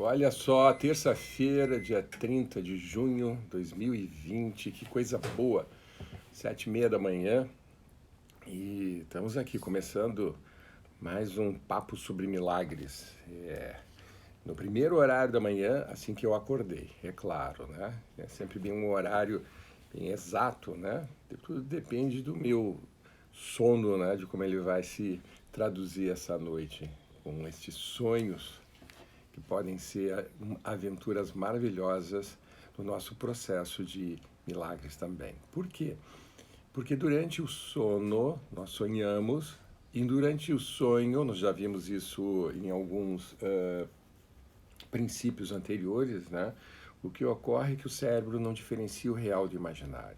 Olha só, terça-feira, dia 30 de junho de 2020, que coisa boa, 7h30 da manhã e estamos aqui começando mais um papo sobre milagres. No primeiro horário da manhã, assim que eu acordei, é claro, né? É sempre bem um horário bem exato, né? Tudo depende do meu sono, né? De como ele vai se traduzir essa noite com estes sonhos que podem ser aventuras maravilhosas no nosso processo de milagres também. Por quê? Porque durante o sono nós sonhamos e durante o sonho, nós já vimos isso em alguns princípios anteriores, né? O que ocorre é que o cérebro não diferencia o real do imaginário.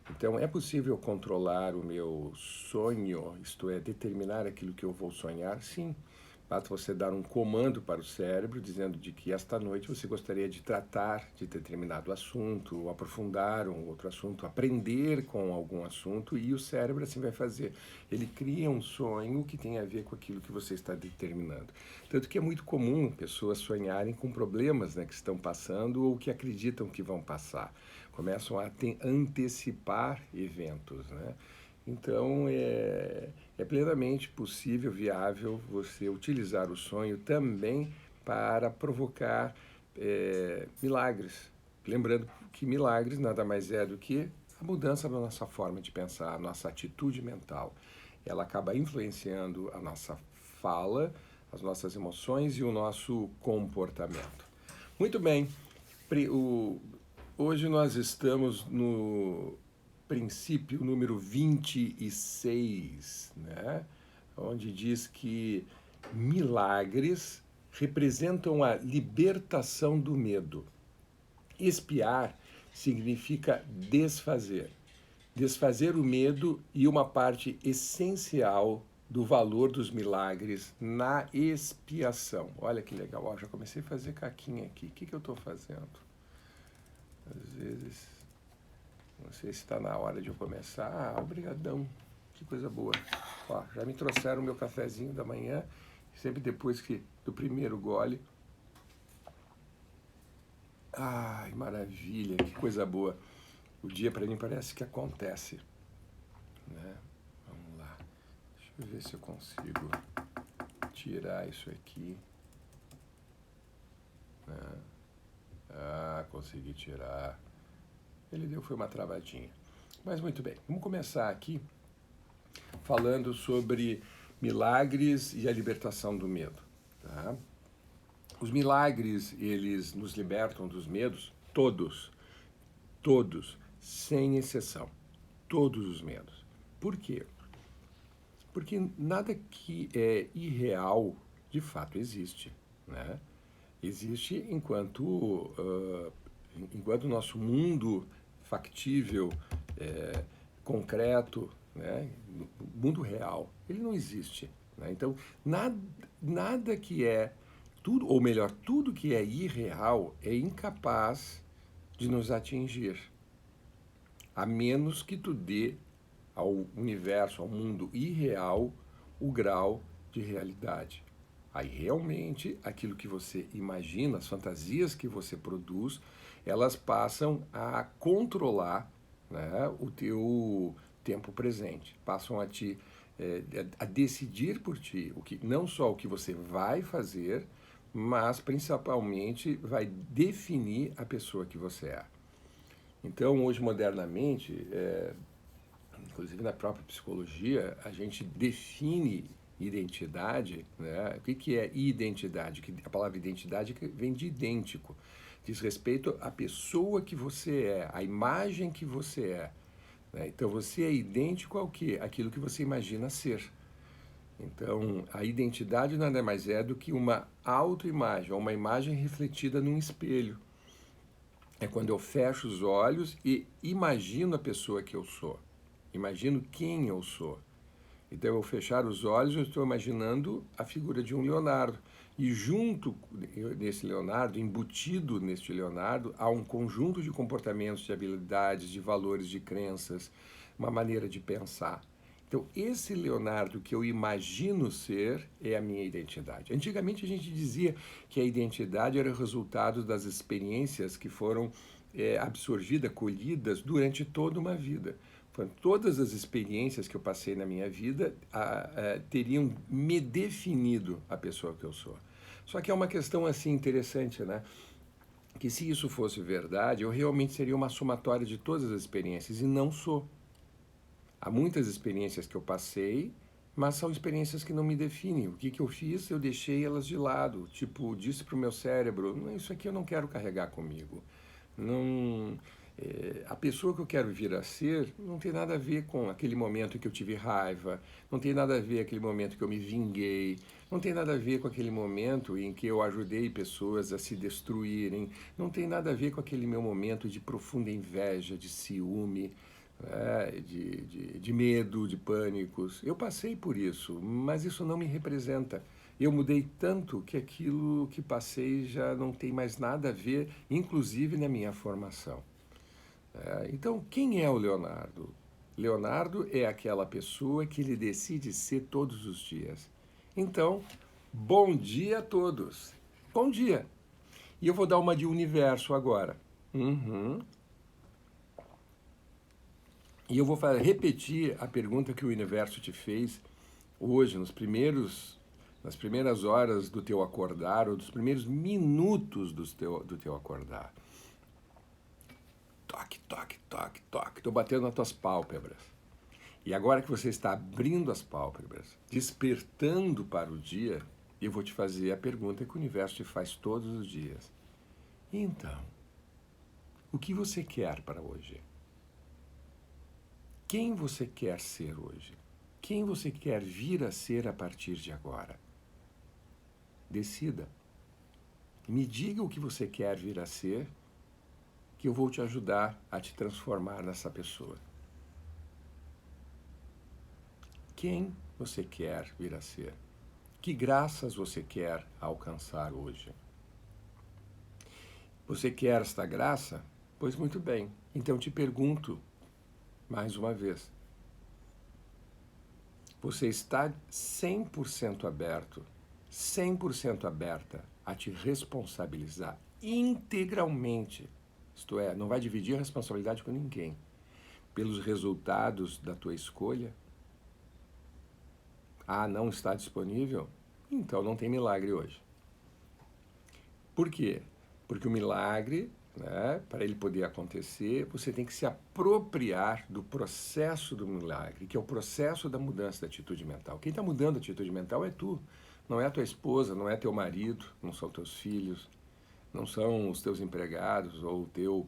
Então, é possível controlar o meu sonho, isto é, determinar aquilo que eu vou sonhar? Sim. Basta você dar um comando para o cérebro dizendo de que esta noite você gostaria de tratar de determinado assunto, aprofundar um outro assunto, aprender com algum assunto, e o cérebro assim vai fazer. Ele cria um sonho que tem a ver com aquilo que você está determinando. Tanto que é muito comum pessoas sonharem com problemas, né, que estão passando ou que acreditam que vão passar. Começam a antecipar eventos, né? Então, é plenamente possível, viável, você utilizar o sonho também para provocar milagres. Lembrando que milagres nada mais é do que a mudança na nossa forma de pensar, a nossa atitude mental. Ela acaba influenciando a nossa fala, as nossas emoções e o nosso comportamento. Muito bem, hoje nós estamos no princípio número 26, né? Onde diz que milagres representam a libertação do medo. Expiar significa desfazer. Desfazer o medo e uma parte essencial do valor dos milagres na expiação. Olha que legal, ó, já comecei a fazer caquinha aqui. O que eu estou fazendo? Às vezes, não sei se está na hora de eu começar. Ah, obrigadão, que coisa boa. Ó, já me trouxeram o meu cafezinho da manhã, sempre depois do primeiro gole. Ai, maravilha, que coisa boa. O dia para mim parece que acontece, né? Vamos lá, deixa eu ver se eu consigo tirar isso aqui. Né? Ah, consegui tirar. Ele deu, foi uma travadinha. Mas muito bem, vamos começar aqui falando sobre milagres e a libertação do medo. Tá? Os milagres, eles nos libertam dos medos, todos, sem exceção, todos os medos. Por quê? Porque nada que é irreal, de fato, existe, né? Existe enquanto o nosso mundo factível, concreto, né, mundo real, ele não existe. Né? Então, nada que é, tudo, ou melhor, tudo que é irreal é incapaz de nos atingir, a menos que tu dê ao universo, ao mundo irreal, o grau de realidade. Aí realmente aquilo que você imagina, as fantasias que você produz, elas passam a controlar, né, o teu tempo presente, passam a decidir por ti, não só o que você vai fazer, mas principalmente vai definir a pessoa que você é. Então, hoje, modernamente, inclusive na própria psicologia, a gente define identidade, né? O que é identidade? A palavra identidade vem de idêntico, diz respeito à pessoa que você é, à imagem que você é. Né? Então você é idêntico ao quê? Aquilo que você imagina ser. Então a identidade nada mais é do que uma autoimagem, uma imagem refletida num espelho. É quando eu fecho os olhos e imagino a pessoa que eu sou. Imagino quem eu sou. Então, eu fechar os olhos, eu estou imaginando a figura de um Leonardo. E junto nesse Leonardo, embutido neste Leonardo, há um conjunto de comportamentos, de habilidades, de valores, de crenças, uma maneira de pensar. Então, esse Leonardo que eu imagino ser é a minha identidade. Antigamente a gente dizia que a identidade era o resultado das experiências que foram absorvidas, colhidas durante toda uma vida. Todas as experiências que eu passei na minha vida teriam me definido a pessoa que eu sou. Só que é uma questão assim interessante, né? Que se isso fosse verdade, eu realmente seria uma somatória de todas as experiências e não sou. Há muitas experiências que eu passei, mas são experiências que não me definem. O que eu fiz? Eu deixei elas de lado. Tipo, disse para o meu cérebro, isso aqui eu não quero carregar comigo. Não, a pessoa que eu quero vir a ser não tem nada a ver com aquele momento em que eu tive raiva, não tem nada a ver com aquele momento que eu me vinguei, não tem nada a ver com aquele momento em que eu ajudei pessoas a se destruírem, não tem nada a ver com aquele meu momento de profunda inveja, de ciúme, de medo, de pânicos. Eu passei por isso, mas isso não me representa. Eu mudei tanto que aquilo que passei já não tem mais nada a ver, inclusive na minha formação. Então, quem é o Leonardo? Leonardo é aquela pessoa que ele decide ser todos os dias. Então, bom dia a todos. Bom dia. E eu vou dar uma de universo agora. E eu vou repetir a pergunta que o universo te fez hoje, nas primeiras horas do teu acordar, ou dos primeiros minutos do teu acordar. Toque, toque, toque, toque. Estou batendo nas tuas pálpebras. E agora que você está abrindo as pálpebras, despertando para o dia, eu vou te fazer a pergunta que o universo te faz todos os dias. Então, o que você quer para hoje? Quem você quer ser hoje? Quem você quer vir a ser a partir de agora? Decida. Me diga o que você quer vir a ser, que eu vou te ajudar a te transformar nessa pessoa. Quem você quer vir a ser? Que graças você quer alcançar hoje? Você quer esta graça? Pois muito bem. Então te pergunto, mais uma vez, você está 100% aberto, 100% aberta a te responsabilizar integralmente, isto é, não vai dividir a responsabilidade com ninguém, pelos resultados da tua escolha? Ah, não está disponível? Então não tem milagre hoje. Por quê? Porque o milagre, para ele poder acontecer, você tem que se apropriar do processo do milagre, que é o processo da mudança da atitude mental. Quem está mudando a atitude mental é tu, não é a tua esposa, não é teu marido, não são teus filhos, não são os teus empregados ou o teu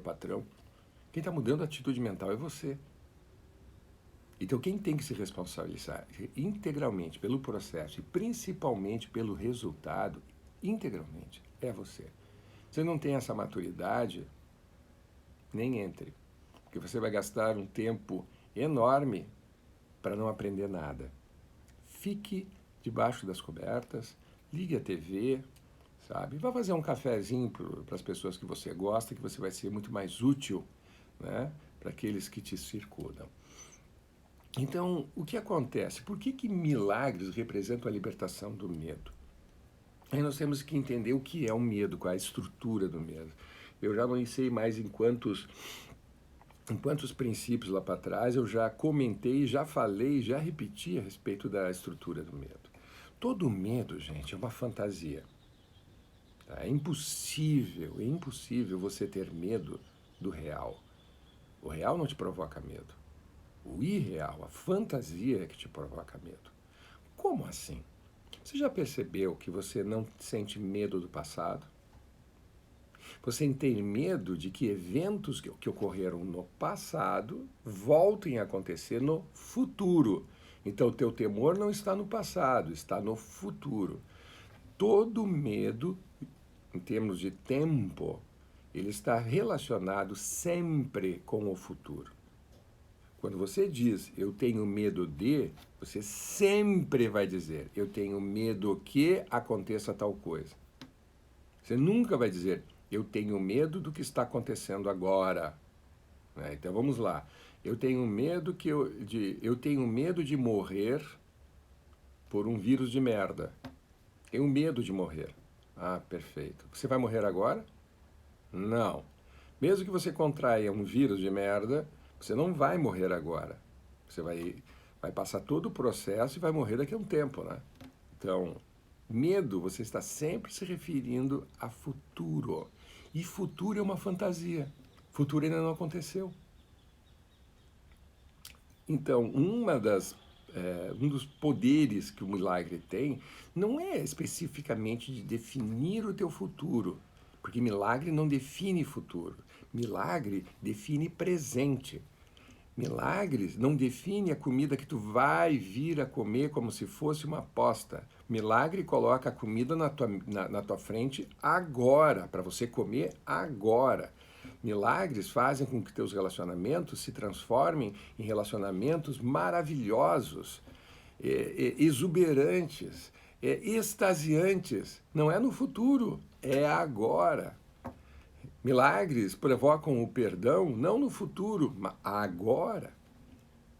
patrão. Quem está mudando a atitude mental é você. Então quem tem que se responsabilizar integralmente pelo processo e principalmente pelo resultado, integralmente, é você. Você não tem essa maturidade, nem entre, porque você vai gastar um tempo enorme para não aprender nada. Fique debaixo das cobertas, ligue a TV, sabe? Vá fazer um cafezinho para as pessoas que você gosta, que você vai ser muito mais útil, para aqueles que te circundam. Então, o que acontece? Por que milagres representam a libertação do medo? Aí nós temos que entender o que é o medo, qual é a estrutura do medo. Eu já não sei mais em quantos princípios lá para trás eu já comentei, já falei, já repeti a respeito da estrutura do medo. Todo medo, gente, é uma fantasia. Tá? É impossível você ter medo do real. O real não te provoca medo. O irreal, a fantasia é que te provoca medo. Como assim? Você já percebeu que você não sente medo do passado? Você tem medo de que eventos que ocorreram no passado voltem a acontecer no futuro. Então, o teu temor não está no passado, está no futuro. Todo medo, em termos de tempo, ele está relacionado sempre com o futuro. Quando você diz, eu tenho medo de, você sempre vai dizer, eu tenho medo que aconteça tal coisa. Você nunca vai dizer, eu tenho medo do que está acontecendo agora. Então vamos lá. eu tenho medo de morrer por um vírus de merda. Tenho medo de morrer. Ah, perfeito. Você vai morrer agora? Não. Mesmo que você contraia um vírus de merda, você não vai morrer agora. Você vai passar todo o processo e vai morrer daqui a um tempo, né? Então, medo, você está sempre se referindo a futuro. E futuro é uma fantasia. Futuro ainda não aconteceu. Então, um dos poderes que o milagre tem não é especificamente de definir o teu futuro, porque milagre não define futuro. Milagre define presente. Milagres não define a comida que tu vai vir a comer como se fosse uma aposta. Milagre coloca a comida na tua frente agora, para você comer agora. Milagres fazem com que teus relacionamentos se transformem em relacionamentos maravilhosos, exuberantes, extasiantes. Não é no futuro, é agora. Milagres provocam o perdão não no futuro, mas agora.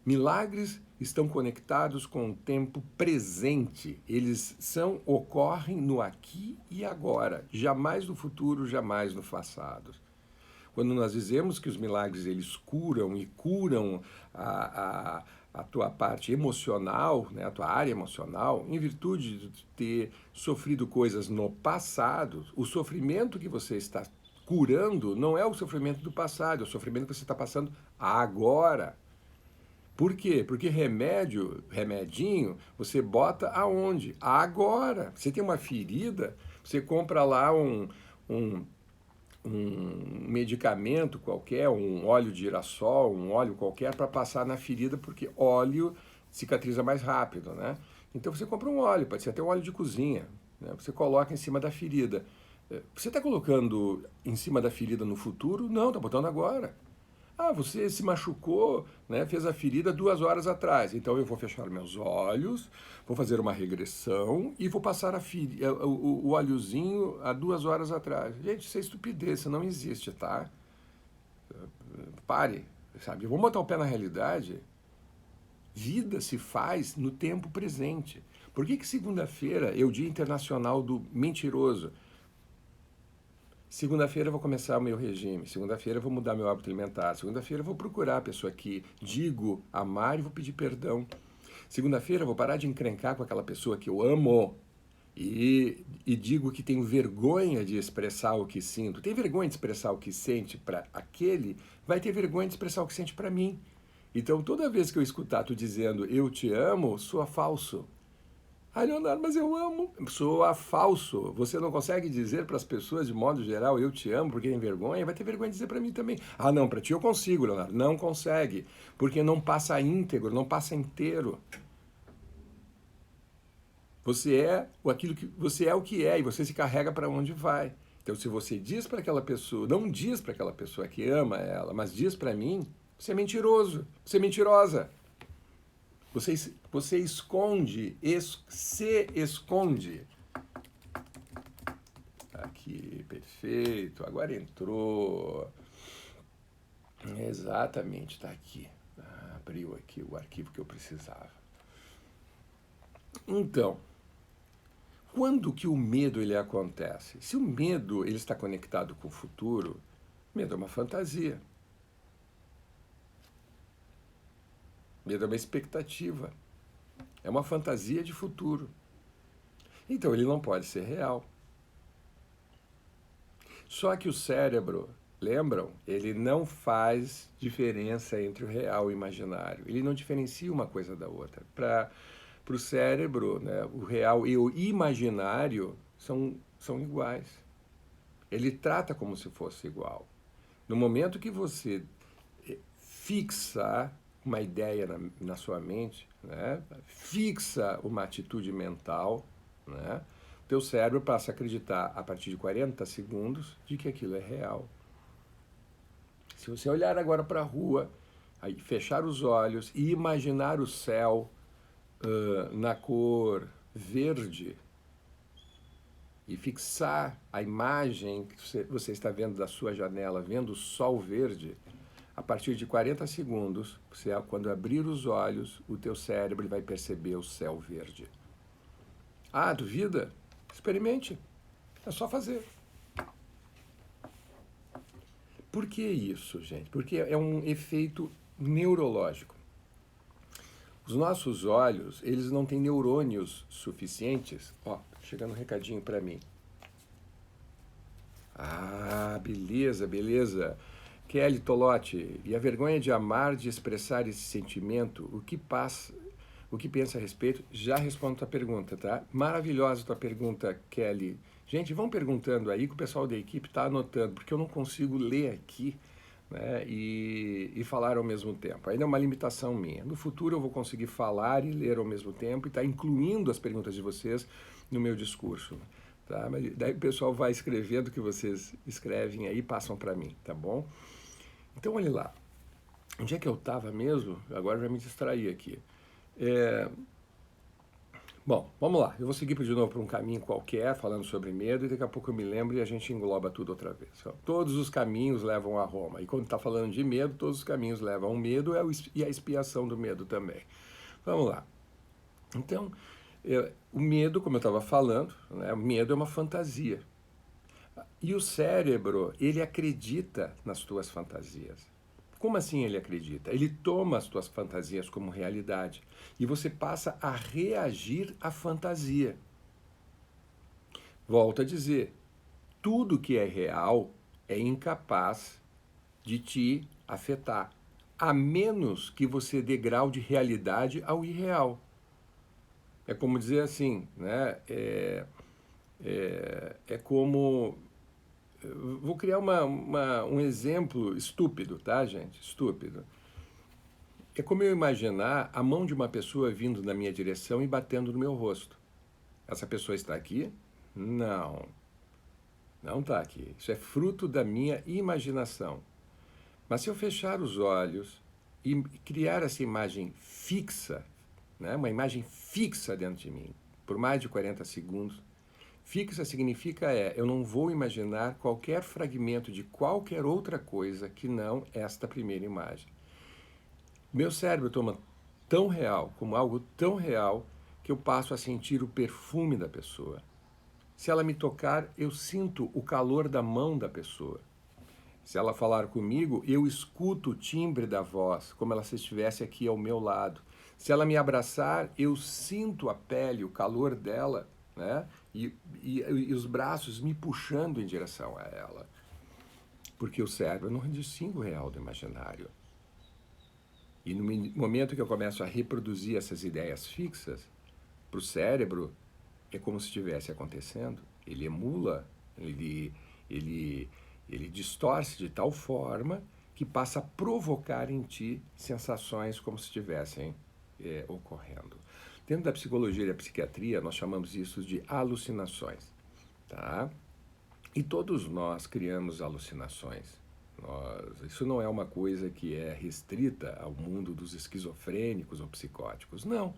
Milagres estão conectados com o tempo presente. Eles ocorrem no aqui e agora, jamais no futuro, jamais no passado. Quando nós dizemos que os milagres eles curam e curam a tua parte emocional, né, a tua área emocional, em virtude de ter sofrido coisas no passado, o sofrimento que você está curando não é o sofrimento do passado, é o sofrimento que você está passando agora. Por quê? Porque remedinho, você bota aonde? Agora. Você tem uma ferida, você compra lá um medicamento qualquer, um óleo de girassol, um óleo qualquer para passar na ferida, porque óleo cicatriza mais rápido, né? Então você compra um óleo, pode ser até um óleo de cozinha, né? Você coloca em cima da ferida. Você está colocando em cima da ferida no futuro? Não, está botando agora. Ah, você se machucou, né, fez a ferida 2 horas atrás. Então eu vou fechar meus olhos, vou fazer uma regressão e vou passar o óleozinho há 2 horas atrás. Gente, isso é estupidez, isso não existe, tá? Pare, sabe? Vamos botar o pé na realidade. Vida se faz no tempo presente. Por que segunda-feira é o Dia Internacional do Mentiroso? Segunda-feira eu vou começar o meu regime. Segunda-feira eu vou mudar meu hábito alimentar. Segunda-feira eu vou procurar a pessoa que digo amar e vou pedir perdão. Segunda-feira eu vou parar de encrencar com aquela pessoa que eu amo e digo que tenho vergonha de expressar o que sinto. Tem vergonha de expressar o que sente para aquele, vai ter vergonha de expressar o que sente para mim. Então toda vez que eu escutar tu dizendo eu te amo, soa falso. Ah, Leonardo, mas eu amo. Soa falso. Você não consegue dizer para as pessoas, de modo geral, eu te amo porque tem vergonha? Vai ter vergonha de dizer para mim também. Ah, não, para ti eu consigo, Leonardo. Não consegue. Porque não passa íntegro, não passa inteiro. Você é o que é e você se carrega para onde vai. Então, se você diz para aquela pessoa, não diz para aquela pessoa que ama ela, mas diz para mim, você é mentiroso, você é mentirosa. Você esconde, se esconde. Aqui, perfeito. Agora entrou. Exatamente, está aqui. Abriu aqui o arquivo que eu precisava. Então, quando que o medo ele acontece? Se o medo ele está conectado com o futuro, medo é uma fantasia. Medo é uma expectativa. É uma fantasia de futuro. Então ele não pode ser real. Só que o cérebro, lembram? Ele não faz diferença entre o real e o imaginário. Ele não diferencia uma coisa da outra. Para o cérebro, né, o real e o imaginário são iguais. Ele trata como se fosse igual. No momento que você fixa uma ideia na sua mente, né, fixa uma atitude mental, né, teu cérebro passa a acreditar a partir de 40 segundos de que aquilo é real. Se você olhar agora para a rua, aí fechar os olhos e imaginar o céu na cor verde e fixar a imagem que você está vendo da sua janela, vendo o sol verde, A partir de 40 segundos, você, quando abrir os olhos, o teu cérebro vai perceber o céu verde. Ah, duvida? Experimente. É só fazer. Por que isso, gente? Porque é um efeito neurológico. Os nossos olhos, eles não têm neurônios suficientes. Ó, chegando um recadinho para mim. Ah, beleza, beleza. Kelly Tolotti, e a vergonha de amar, de expressar esse sentimento, o que passa, o que pensa a respeito? Já respondo a tua pergunta, tá? Maravilhosa tua pergunta, Kelly. Gente, vão perguntando aí que o pessoal da equipe está anotando, porque eu não consigo ler aqui, né, e falar ao mesmo tempo. Ainda é uma limitação minha. No futuro eu vou conseguir falar e ler ao mesmo tempo e estar incluindo as perguntas de vocês no meu discurso. Tá? Mas daí o pessoal vai escrevendo o que vocês escrevem aí e passam para mim, tá bom? Então, olha lá. Onde é que eu estava mesmo? Agora já me distraí aqui. É, Bom, vamos lá. Eu vou seguir de novo por um caminho qualquer, falando sobre medo, e daqui a pouco eu me lembro e a gente engloba tudo outra vez. Então, todos os caminhos levam a Roma. E quando está falando de medo, todos os caminhos levam ao medo e a expiação do medo também. Vamos lá. Então, o medo, como eu estava falando, né, o medo é uma fantasia. E o cérebro, ele acredita nas tuas fantasias. Como assim ele acredita? Ele toma as tuas fantasias como realidade e você passa a reagir à fantasia. Volto a dizer, tudo que é real é incapaz de te afetar, a menos que você dê grau de realidade ao irreal. É como dizer assim, né? É como vou criar um exemplo estúpido, tá, gente? Estúpido. É como eu imaginar a mão de uma pessoa vindo na minha direção e batendo no meu rosto. Essa pessoa está aqui? Não, não está aqui. Isso é fruto da minha imaginação. Mas se eu fechar os olhos e criar essa imagem fixa, né, uma imagem fixa dentro de mim, por mais de 40 segundos, fixa significa eu não vou imaginar qualquer fragmento de qualquer outra coisa que não esta primeira imagem. Meu cérebro toma tão real, como algo tão real, que eu passo a sentir o perfume da pessoa. Se ela me tocar, eu sinto o calor da mão da pessoa. Se ela falar comigo, eu escuto o timbre da voz, como ela se estivesse aqui ao meu lado. Se ela me abraçar, eu sinto a pele, o calor dela, né? E os braços me puxando em direção a ela. Porque o cérebro não distingue o real do imaginário. E no momento que eu começo a reproduzir essas ideias fixas, para o cérebro é como se estivesse acontecendo. Ele emula, ele distorce de tal forma que passa a provocar em ti sensações como se estivessem ocorrendo. Dentro da psicologia e da psiquiatria, nós chamamos isso de alucinações. Tá? E todos nós criamos alucinações. Isso não é uma coisa que é restrita ao mundo dos esquizofrênicos ou psicóticos. Não.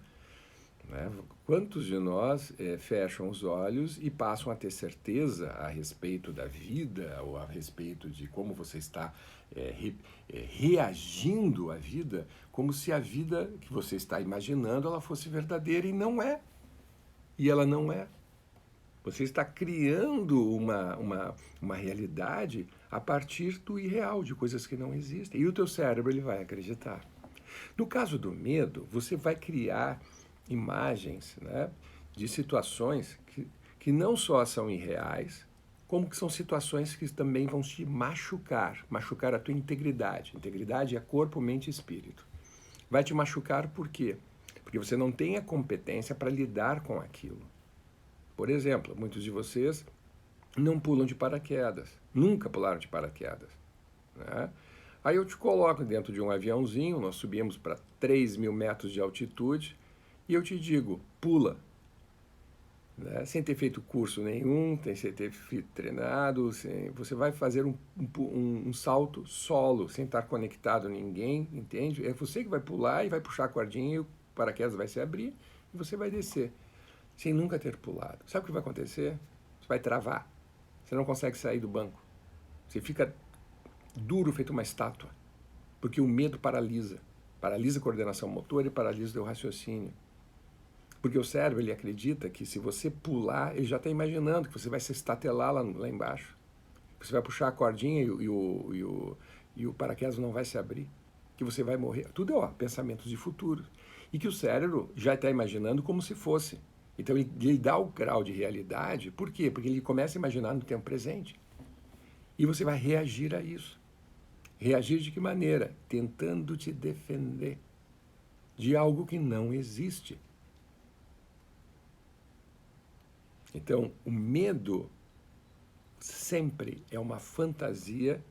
Né? Quantos de nós fecham os olhos e passam a ter certeza a respeito da vida ou a respeito de como você está reagindo à vida, como se a vida que você está imaginando ela fosse verdadeira e não é. E ela não é. Você está criando uma realidade a partir do irreal, de coisas que não existem. E o teu cérebro ele vai acreditar. No caso do medo, você vai criar imagens, né, de situações que não só são irreais, como que são situações que também vão te machucar a tua integridade. Integridade é corpo, mente e espírito. Vai te machucar por quê? Porque você não tem a competência para lidar com aquilo. Por exemplo, muitos de vocês não pulam de paraquedas, nunca pularam de paraquedas. Né? Aí eu te coloco dentro de um aviãozinho, nós subimos para 3.000 metros de altitude, e eu te digo, pula. Né? Sem ter feito curso nenhum, sem ter treinado, você vai fazer um salto solo, sem estar conectado a ninguém, entende? É você que vai pular e vai puxar a cordinha e o paraquedas vai se abrir e você vai descer. Sem nunca ter pulado. Sabe o que vai acontecer? Você vai travar. Você não consegue sair do banco. Você fica duro, feito uma estátua. Porque o medo paralisa. Paralisa a coordenação motora e paralisa o teu raciocínio. Porque o cérebro, ele acredita que se você pular, ele já está imaginando que você vai se estatelar lá embaixo. Você vai puxar a cordinha e o paraquedas não vai se abrir. Que você vai morrer. Tudo é pensamentos de futuro. E que o cérebro já está imaginando como se fosse. Então ele dá o grau de realidade. Por quê? Porque ele começa a imaginar no tempo presente. E você vai reagir a isso. Reagir de que maneira? Tentando te defender de algo que não existe. Então, o medo sempre é uma fantasia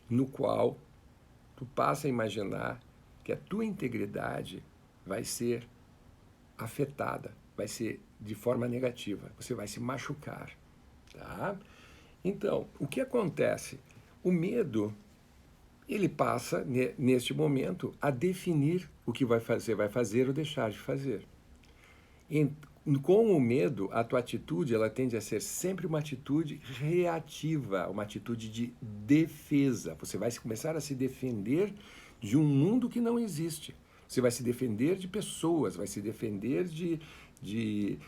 no qual tu passa a imaginar que a tua integridade vai ser afetada, vai ser de forma negativa, você vai se machucar, tá? Então, o que acontece? O medo, ele passa, neste momento, a definir o que vai fazer ou deixar de fazer. Com o medo, a tua atitude ela tende a ser sempre uma atitude reativa, uma atitude de defesa. Você vai começar a se defender de um mundo que não existe. Você vai se defender de pessoas, vai se defender de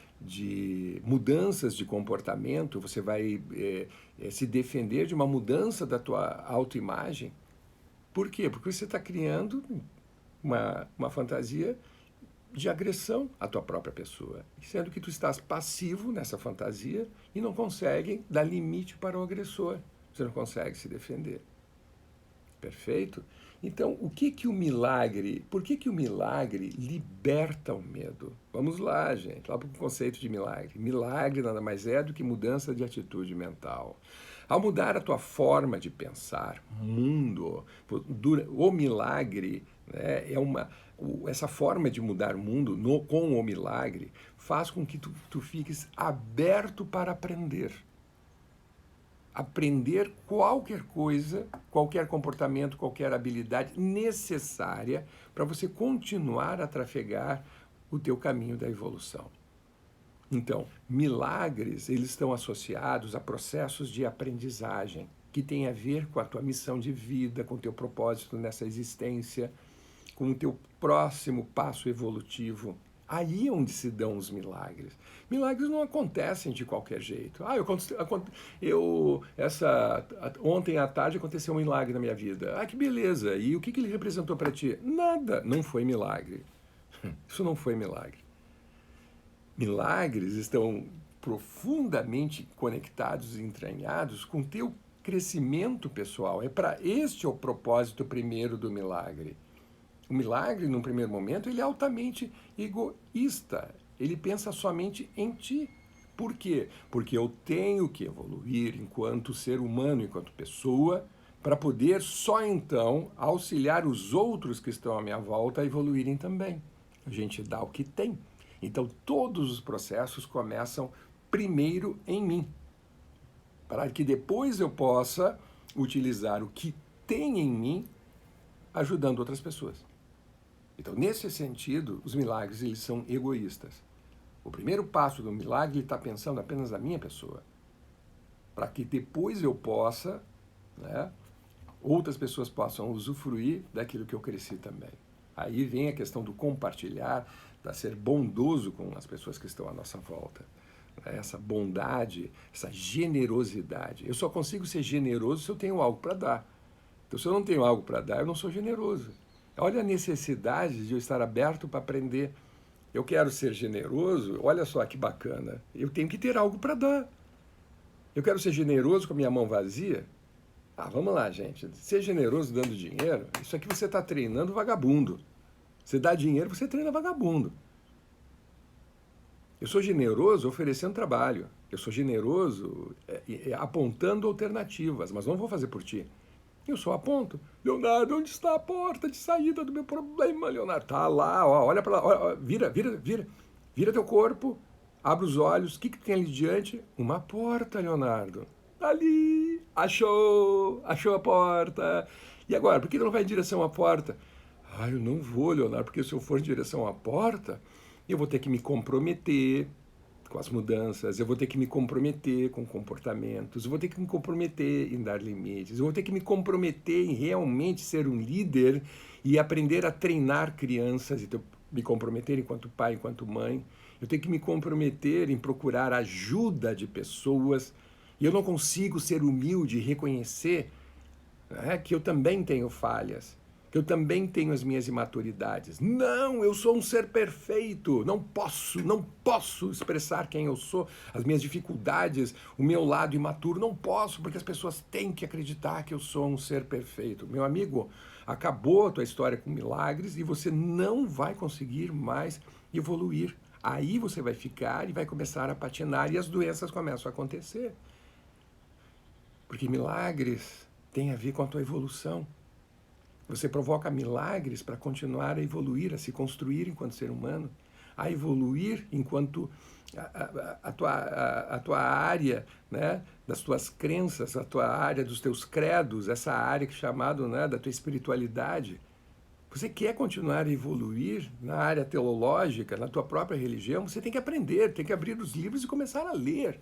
mudanças de comportamento, você vai se defender de uma mudança da tua autoimagem. Por quê? Porque você está criando uma fantasia de agressão à tua própria pessoa, sendo que tu estás passivo nessa fantasia e não consegue dar limite para o agressor. Você não consegue se defender. Perfeito? Então, por que o milagre liberta o medo? Vamos lá, gente, lá para o conceito de milagre. Milagre nada mais é do que mudança de atitude mental. Ao mudar a tua forma de pensar, mundo, o milagre, né, essa forma de mudar o mundo com o milagre faz com que tu fiques aberto para aprender. Aprender qualquer coisa, qualquer comportamento, qualquer habilidade necessária para você continuar a trafegar o teu caminho da evolução. Então, milagres, eles estão associados a processos de aprendizagem que tem a ver com a tua missão de vida, com o teu propósito nessa existência, com o teu próximo passo evolutivo. Aí é onde se dão os milagres. Milagres não acontecem de qualquer jeito. Ontem à tarde aconteceu um milagre na minha vida. Ah, que beleza. E o que ele representou para ti? Nada. Não foi milagre. Isso não foi milagre. Milagres estão profundamente conectados e entranhados com o teu crescimento pessoal. Este é o propósito primeiro do milagre. O milagre, num primeiro momento, ele é altamente egoísta. Ele pensa somente em ti. Por quê? Porque eu tenho que evoluir enquanto ser humano, enquanto pessoa, para poder só então auxiliar os outros que estão à minha volta a evoluírem também. A gente dá o que tem. Então, todos os processos começam primeiro em mim, para que depois eu possa utilizar o que tem em mim, ajudando outras pessoas. Então, nesse sentido, os milagres eles são egoístas. O primeiro passo do milagre ele está pensando apenas na minha pessoa, para que depois eu possa, né, outras pessoas possam usufruir daquilo que eu cresci também. Aí vem a questão do compartilhar, da ser bondoso com as pessoas que estão à nossa volta. Essa bondade, essa generosidade. Eu só consigo ser generoso se eu tenho algo para dar. Então, se eu não tenho algo para dar, eu não sou generoso. Olha a necessidade de eu estar aberto para aprender. Eu quero ser generoso, olha só que bacana. Eu tenho que ter algo para dar. Eu quero ser generoso com a minha mão vazia. Ah, vamos lá, gente. Ser generoso dando dinheiro, isso aqui você está treinando vagabundo. Você dá dinheiro, você treina vagabundo. Eu sou generoso oferecendo trabalho. Eu sou generoso apontando alternativas, mas não vou fazer por ti. Eu só aponto. Leonardo, onde está a porta de saída do meu problema, Leonardo? Tá lá, ó, olha para lá, ó, vira. Vira teu corpo, abre os olhos. O que tem ali diante? Uma porta, Leonardo. Ali, achou a porta. E agora, por que não vai em direção à porta? Ah, eu não vou, Leonardo, porque se eu for em direção à porta, eu vou ter que me comprometer, com as mudanças, eu vou ter que me comprometer com comportamentos, eu vou ter que me comprometer em dar limites, eu vou ter que me comprometer em realmente ser um líder e aprender a treinar crianças, então, me comprometer enquanto pai, enquanto mãe. Eu tenho que me comprometer em procurar ajuda de pessoas. E eu não consigo ser humilde e reconhecer, né, que eu também tenho falhas, que eu também tenho as minhas imaturidades. Não, eu sou um ser perfeito. Não posso expressar quem eu sou, as minhas dificuldades, o meu lado imaturo. Não posso, porque as pessoas têm que acreditar que eu sou um ser perfeito. Meu amigo, acabou a tua história com milagres e você não vai conseguir mais evoluir. Aí você vai ficar e vai começar a patinar e as doenças começam a acontecer. Porque milagres têm a ver com a tua evolução. Você provoca milagres para continuar a evoluir, a se construir enquanto ser humano, a evoluir enquanto a tua área, né, das tuas crenças, a tua área dos teus credos, essa área que é chamado, né, da tua espiritualidade. Você quer continuar a evoluir na área teológica, na tua própria religião, você tem que aprender, tem que abrir os livros e começar a ler,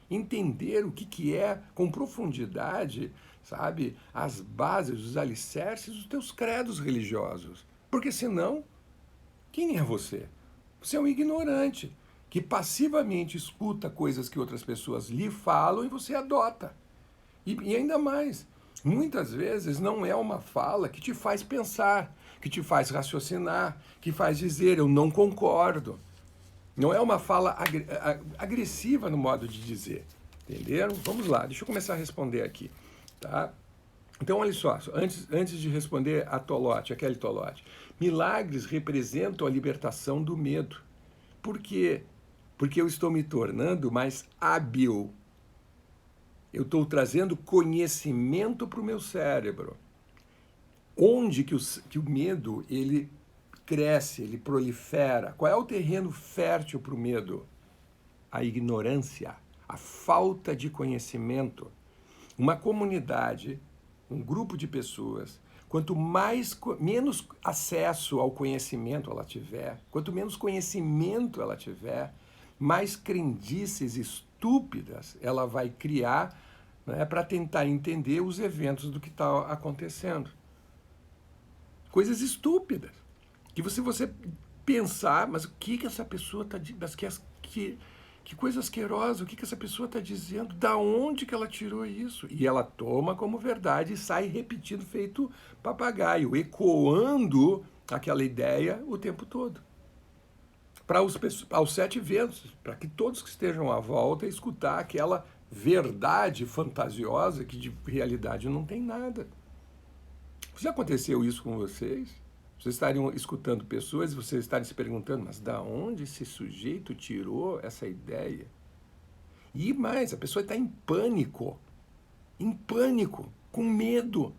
entender o que é, com profundidade, sabe, as bases, os alicerces dos teus credos religiosos. Porque senão, quem é você? Você é um ignorante que passivamente escuta coisas que outras pessoas lhe falam e você adota. E ainda mais, muitas vezes não é uma fala que te faz pensar, que te faz raciocinar, que faz dizer eu não concordo. Não é uma fala agressiva no modo de dizer. Entenderam? Vamos lá, deixa eu começar a responder aqui. Tá? Então, olha só, antes de responder a Tolote, a Kelly Tolote, milagres representam a libertação do medo. Por quê? Porque eu estou me tornando mais hábil. Eu estou trazendo conhecimento para o meu cérebro. Onde que o medo ele cresce, ele prolifera? Qual é o terreno fértil para o medo? A ignorância, a falta de conhecimento. Uma comunidade, um grupo de pessoas, quanto menos acesso ao conhecimento ela tiver, quanto menos conhecimento ela tiver, mais crendices estúpidas ela vai criar, né, para tentar entender os eventos do que está acontecendo. Coisas estúpidas. Que você pensar, mas o que essa pessoa está dizendo? Que coisa asquerosa, o que essa pessoa está dizendo? Da onde que ela tirou isso? E ela toma como verdade e sai repetindo, feito papagaio, ecoando aquela ideia o tempo todo. Para aos 7 ventos, para que todos que estejam à volta escutar aquela verdade fantasiosa que de realidade não tem nada. Já aconteceu isso com vocês? Vocês estariam escutando pessoas e vocês estarem se perguntando, mas da onde esse sujeito tirou essa ideia? E mais, a pessoa está em pânico, com medo.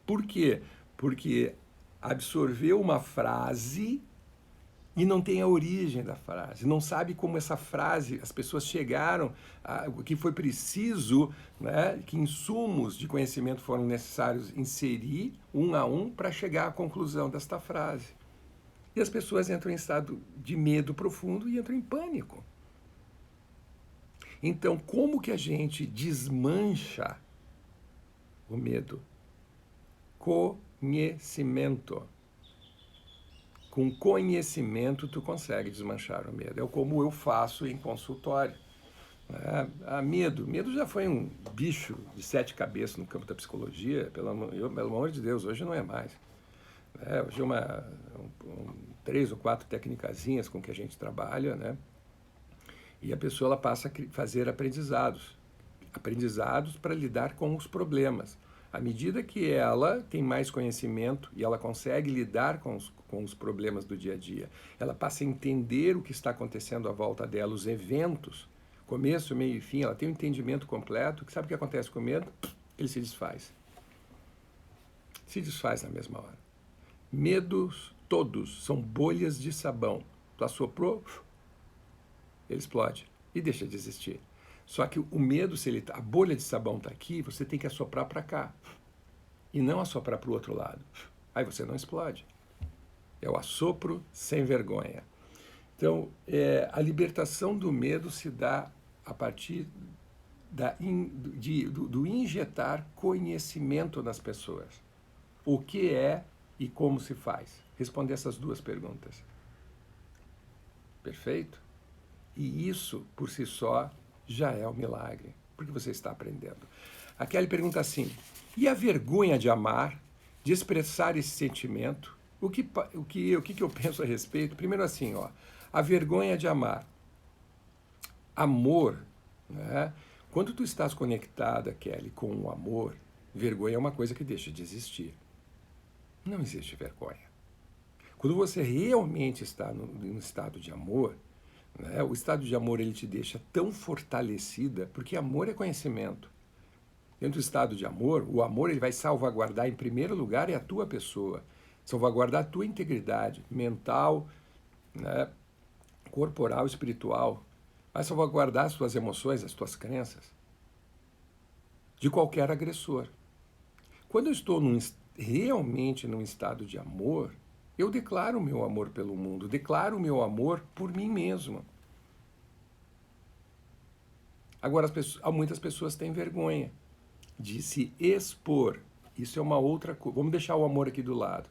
Por quê? Porque absorveu uma frase e não tem a origem da frase, não sabe como essa frase, as pessoas chegaram, o que foi preciso, né, que insumos de conhecimento foram necessários inserir um a um para chegar à conclusão desta frase. E as pessoas entram em estado de medo profundo e entram em pânico. Então, como que a gente desmancha o medo? Conhecimento. Com conhecimento, tu consegue desmanchar o medo. É como eu faço em consultório. Medo já foi um bicho de 7 cabeças no campo da psicologia, pelo amor de Deus, hoje não é mais. Hoje é 3 ou 4 técnicazinhas com que a gente trabalha, né? E a pessoa ela passa a fazer aprendizados para lidar com os problemas. À medida que ela tem mais conhecimento e ela consegue lidar com os problemas do dia a dia, ela passa a entender o que está acontecendo à volta dela, os eventos, começo, meio e fim, ela tem um entendimento completo, que sabe o que acontece com o medo? Ele se desfaz. Se desfaz na mesma hora. Medos todos são bolhas de sabão. Tu assoprou, ele explode e deixa de existir. Só que o medo, se a bolha de sabão está aqui, você tem que assoprar para cá. E não assoprar para o outro lado. Aí você não explode. É o assopro sem vergonha. Então, a libertação do medo se dá a partir do injetar conhecimento nas pessoas. O que é e como se faz? Responder essas duas perguntas. Perfeito? E isso, por si só, já é um milagre, porque você está aprendendo. A Kelly pergunta assim: e a vergonha de amar, de expressar esse sentimento? O que eu penso a respeito? Primeiro assim, ó, a vergonha de amar. Amor, né? Quando tu estás conectada, Kelly, com o amor, vergonha é uma coisa que deixa de existir. Não existe vergonha. Quando você realmente está no estado de amor, né, o estado de amor ele te deixa tão fortalecida, porque amor é conhecimento. Dentro do estado de amor, o amor ele vai salvaguardar em primeiro lugar é a tua pessoa, salvaguardar a tua integridade mental, né, corporal, espiritual, vai salvaguardar as tuas emoções, as tuas crenças, de qualquer agressor. Quando eu estou realmente num estado de amor, eu declaro o meu amor pelo mundo, declaro o meu amor por mim mesmo. Agora, muitas pessoas têm vergonha de se expor. Isso é uma outra coisa. Vamos deixar o amor aqui do lado.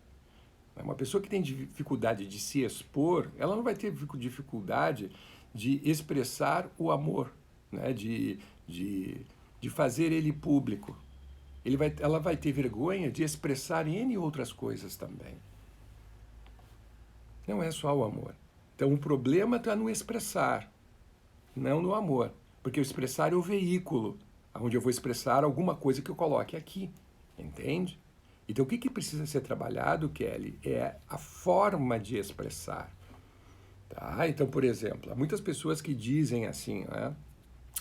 Uma pessoa que tem dificuldade de se expor, ela não vai ter dificuldade de expressar o amor, né? de fazer ele público. Ela vai ter vergonha de expressar N outras coisas também. Não é só o amor. Então o problema está no expressar, não no amor. Porque o expressar é o veículo, onde eu vou expressar alguma coisa que eu coloque aqui. Entende? Então o que precisa ser trabalhado, Kelly, é a forma de expressar. Tá? Então, por exemplo, há muitas pessoas que dizem assim, né?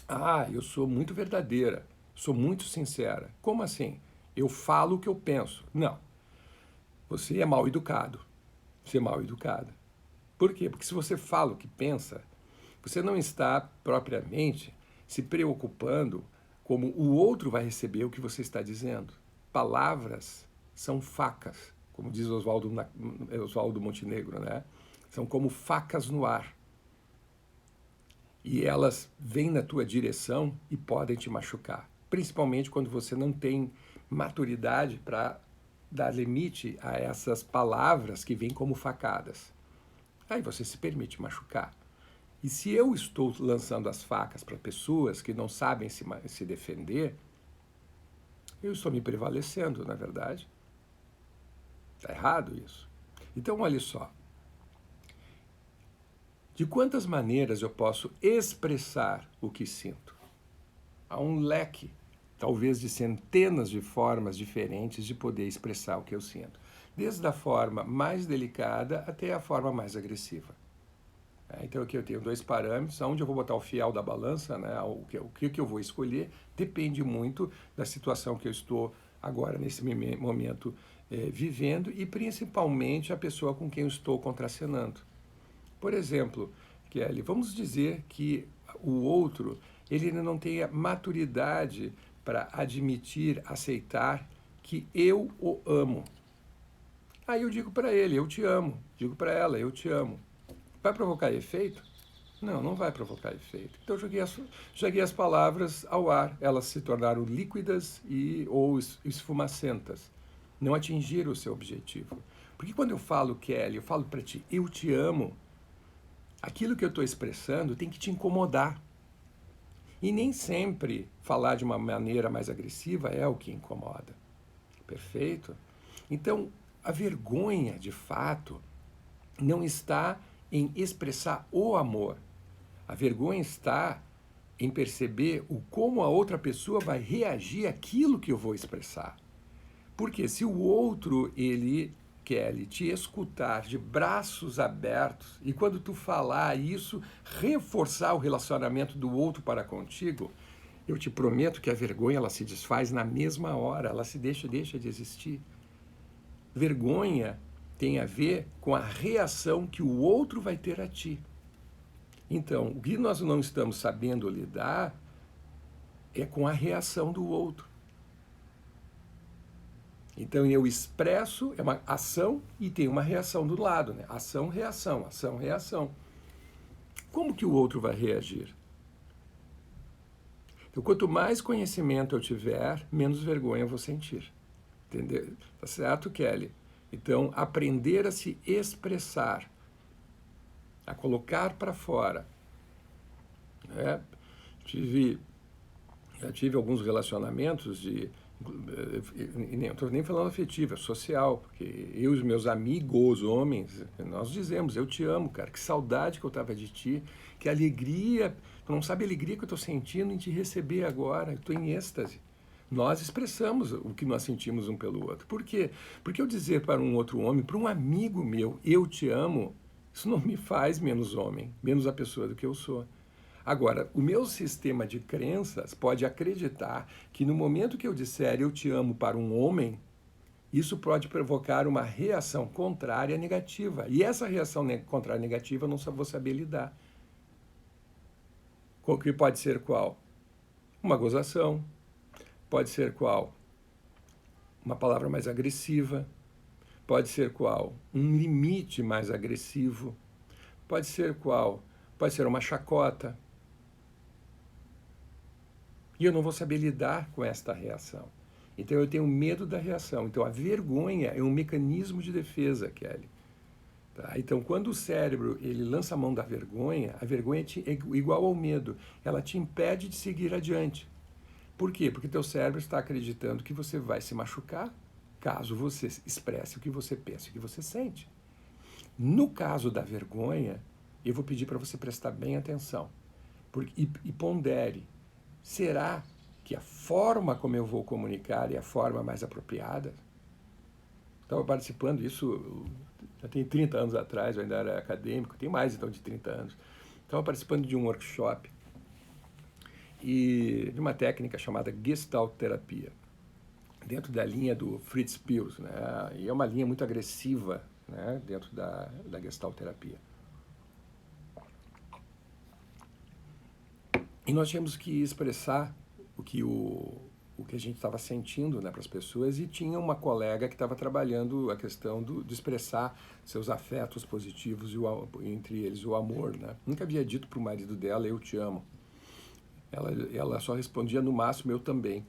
Ah, eu sou muito verdadeira, sou muito sincera. Como assim? Eu falo o que eu penso. Não. Você é mal educado. Você é mal educada. Por quê? Porque se você fala o que pensa, você não está propriamente se preocupando como o outro vai receber o que você está dizendo. Palavras são facas, como diz Oswaldo Montenegro, né? São como facas no ar. E elas vêm na tua direção e podem te machucar. Principalmente quando você não tem maturidade para dar limite a essas palavras que vêm como facadas. Aí você se permite machucar. E se eu estou lançando as facas para pessoas que não sabem se defender, eu estou me prevalecendo, na verdade. Está errado isso. Então, olha só. De quantas maneiras eu posso expressar o que sinto? Há um leque, talvez de centenas de formas diferentes de poder expressar o que eu sinto. Desde a forma mais delicada até a forma mais agressiva. Então aqui eu tenho dois parâmetros, onde eu vou botar o fiel da balança, né? o que eu vou escolher, depende muito da situação que eu estou agora nesse momento vivendo e principalmente a pessoa com quem eu estou contracenando. Por exemplo, Kelly, vamos dizer que o outro ele ainda não tenha maturidade para admitir, aceitar que eu o amo. Aí eu digo para ele, eu te amo. Digo para ela, eu te amo. Vai provocar efeito? Não, não vai provocar efeito. Então eu joguei as palavras ao ar. Elas se tornaram líquidas ou esfumacentas. Não atingiram o seu objetivo. Porque quando eu falo, Kelly, eu falo para ti, eu te amo, aquilo que eu estou expressando tem que te incomodar. E nem sempre falar de uma maneira mais agressiva é o que incomoda. Perfeito? Então, a vergonha, de fato, não está em expressar o amor. A vergonha está em perceber como a outra pessoa vai reagir àquilo que eu vou expressar. Porque se o outro, ele quer te escutar de braços abertos e quando tu falar isso, reforçar o relacionamento do outro para contigo, eu te prometo que a vergonha ela se desfaz na mesma hora, ela se deixa de existir. Vergonha tem a ver com a reação que o outro vai ter a ti. Então, o que nós não estamos sabendo lidar é com a reação do outro. Então, eu expresso, é uma ação e tem uma reação do lado, né? Ação, reação, ação, reação. como que o outro vai reagir? Então, quanto mais conhecimento eu tiver, menos vergonha eu vou sentir. Entendeu? Tá certo, Kelly? Então, aprender a se expressar, a colocar para fora. Né? Tive, já tive alguns relacionamentos de. Não estou nem falando afetiva, social, porque eu e os meus amigos, homens, nós dizemos: eu te amo, cara, que saudade que eu estava de ti, que alegria, tu não sabe a alegria que eu estou sentindo em te receber agora, eu estou em êxtase. Nós expressamos o que nós sentimos um pelo outro. Por quê? Porque eu dizer para um outro homem, para um amigo meu, eu te amo, isso não me faz menos homem, menos a pessoa do que eu sou. Agora, o meu sistema de crenças pode acreditar que no momento que eu disser eu te amo para um homem, isso pode provocar uma reação contrária negativa. E essa reação contrária negativa eu não vou saber lidar. O que pode ser qual? Uma gozação. Pode ser qual? Uma palavra mais agressiva. Pode ser qual? Um limite mais agressivo. Pode ser qual? Pode ser uma chacota. E eu não vou saber lidar com esta reação. Então eu tenho medo da reação. Então a vergonha é um mecanismo de defesa, Kelly. Tá? Então quando o cérebro ele lança a mão da vergonha, a vergonha é igual ao medo. Ela te impede de seguir adiante. Por quê? Porque teu cérebro está acreditando que você vai se machucar caso você expresse o que você pensa e o que você sente. No caso da vergonha, eu vou pedir para você prestar bem atenção e pondere. Será que a forma como eu vou comunicar é a forma mais apropriada? Estava participando disso, já tem 30 anos atrás, eu ainda era acadêmico, tem mais então de 30 anos. Estava participando de um workshop e de uma técnica chamada Gestalt terapia, dentro da linha do Fritz Perls, né? E é uma linha muito agressiva, né? Dentro da Gestalt terapia. E nós tínhamos que expressar o que a gente estava sentindo, né, para as pessoas, e tinha uma colega que estava trabalhando a questão de expressar seus afetos positivos, entre eles o amor. Né? Nunca havia dito para o marido dela, eu te amo. Ela só respondia no máximo, eu também.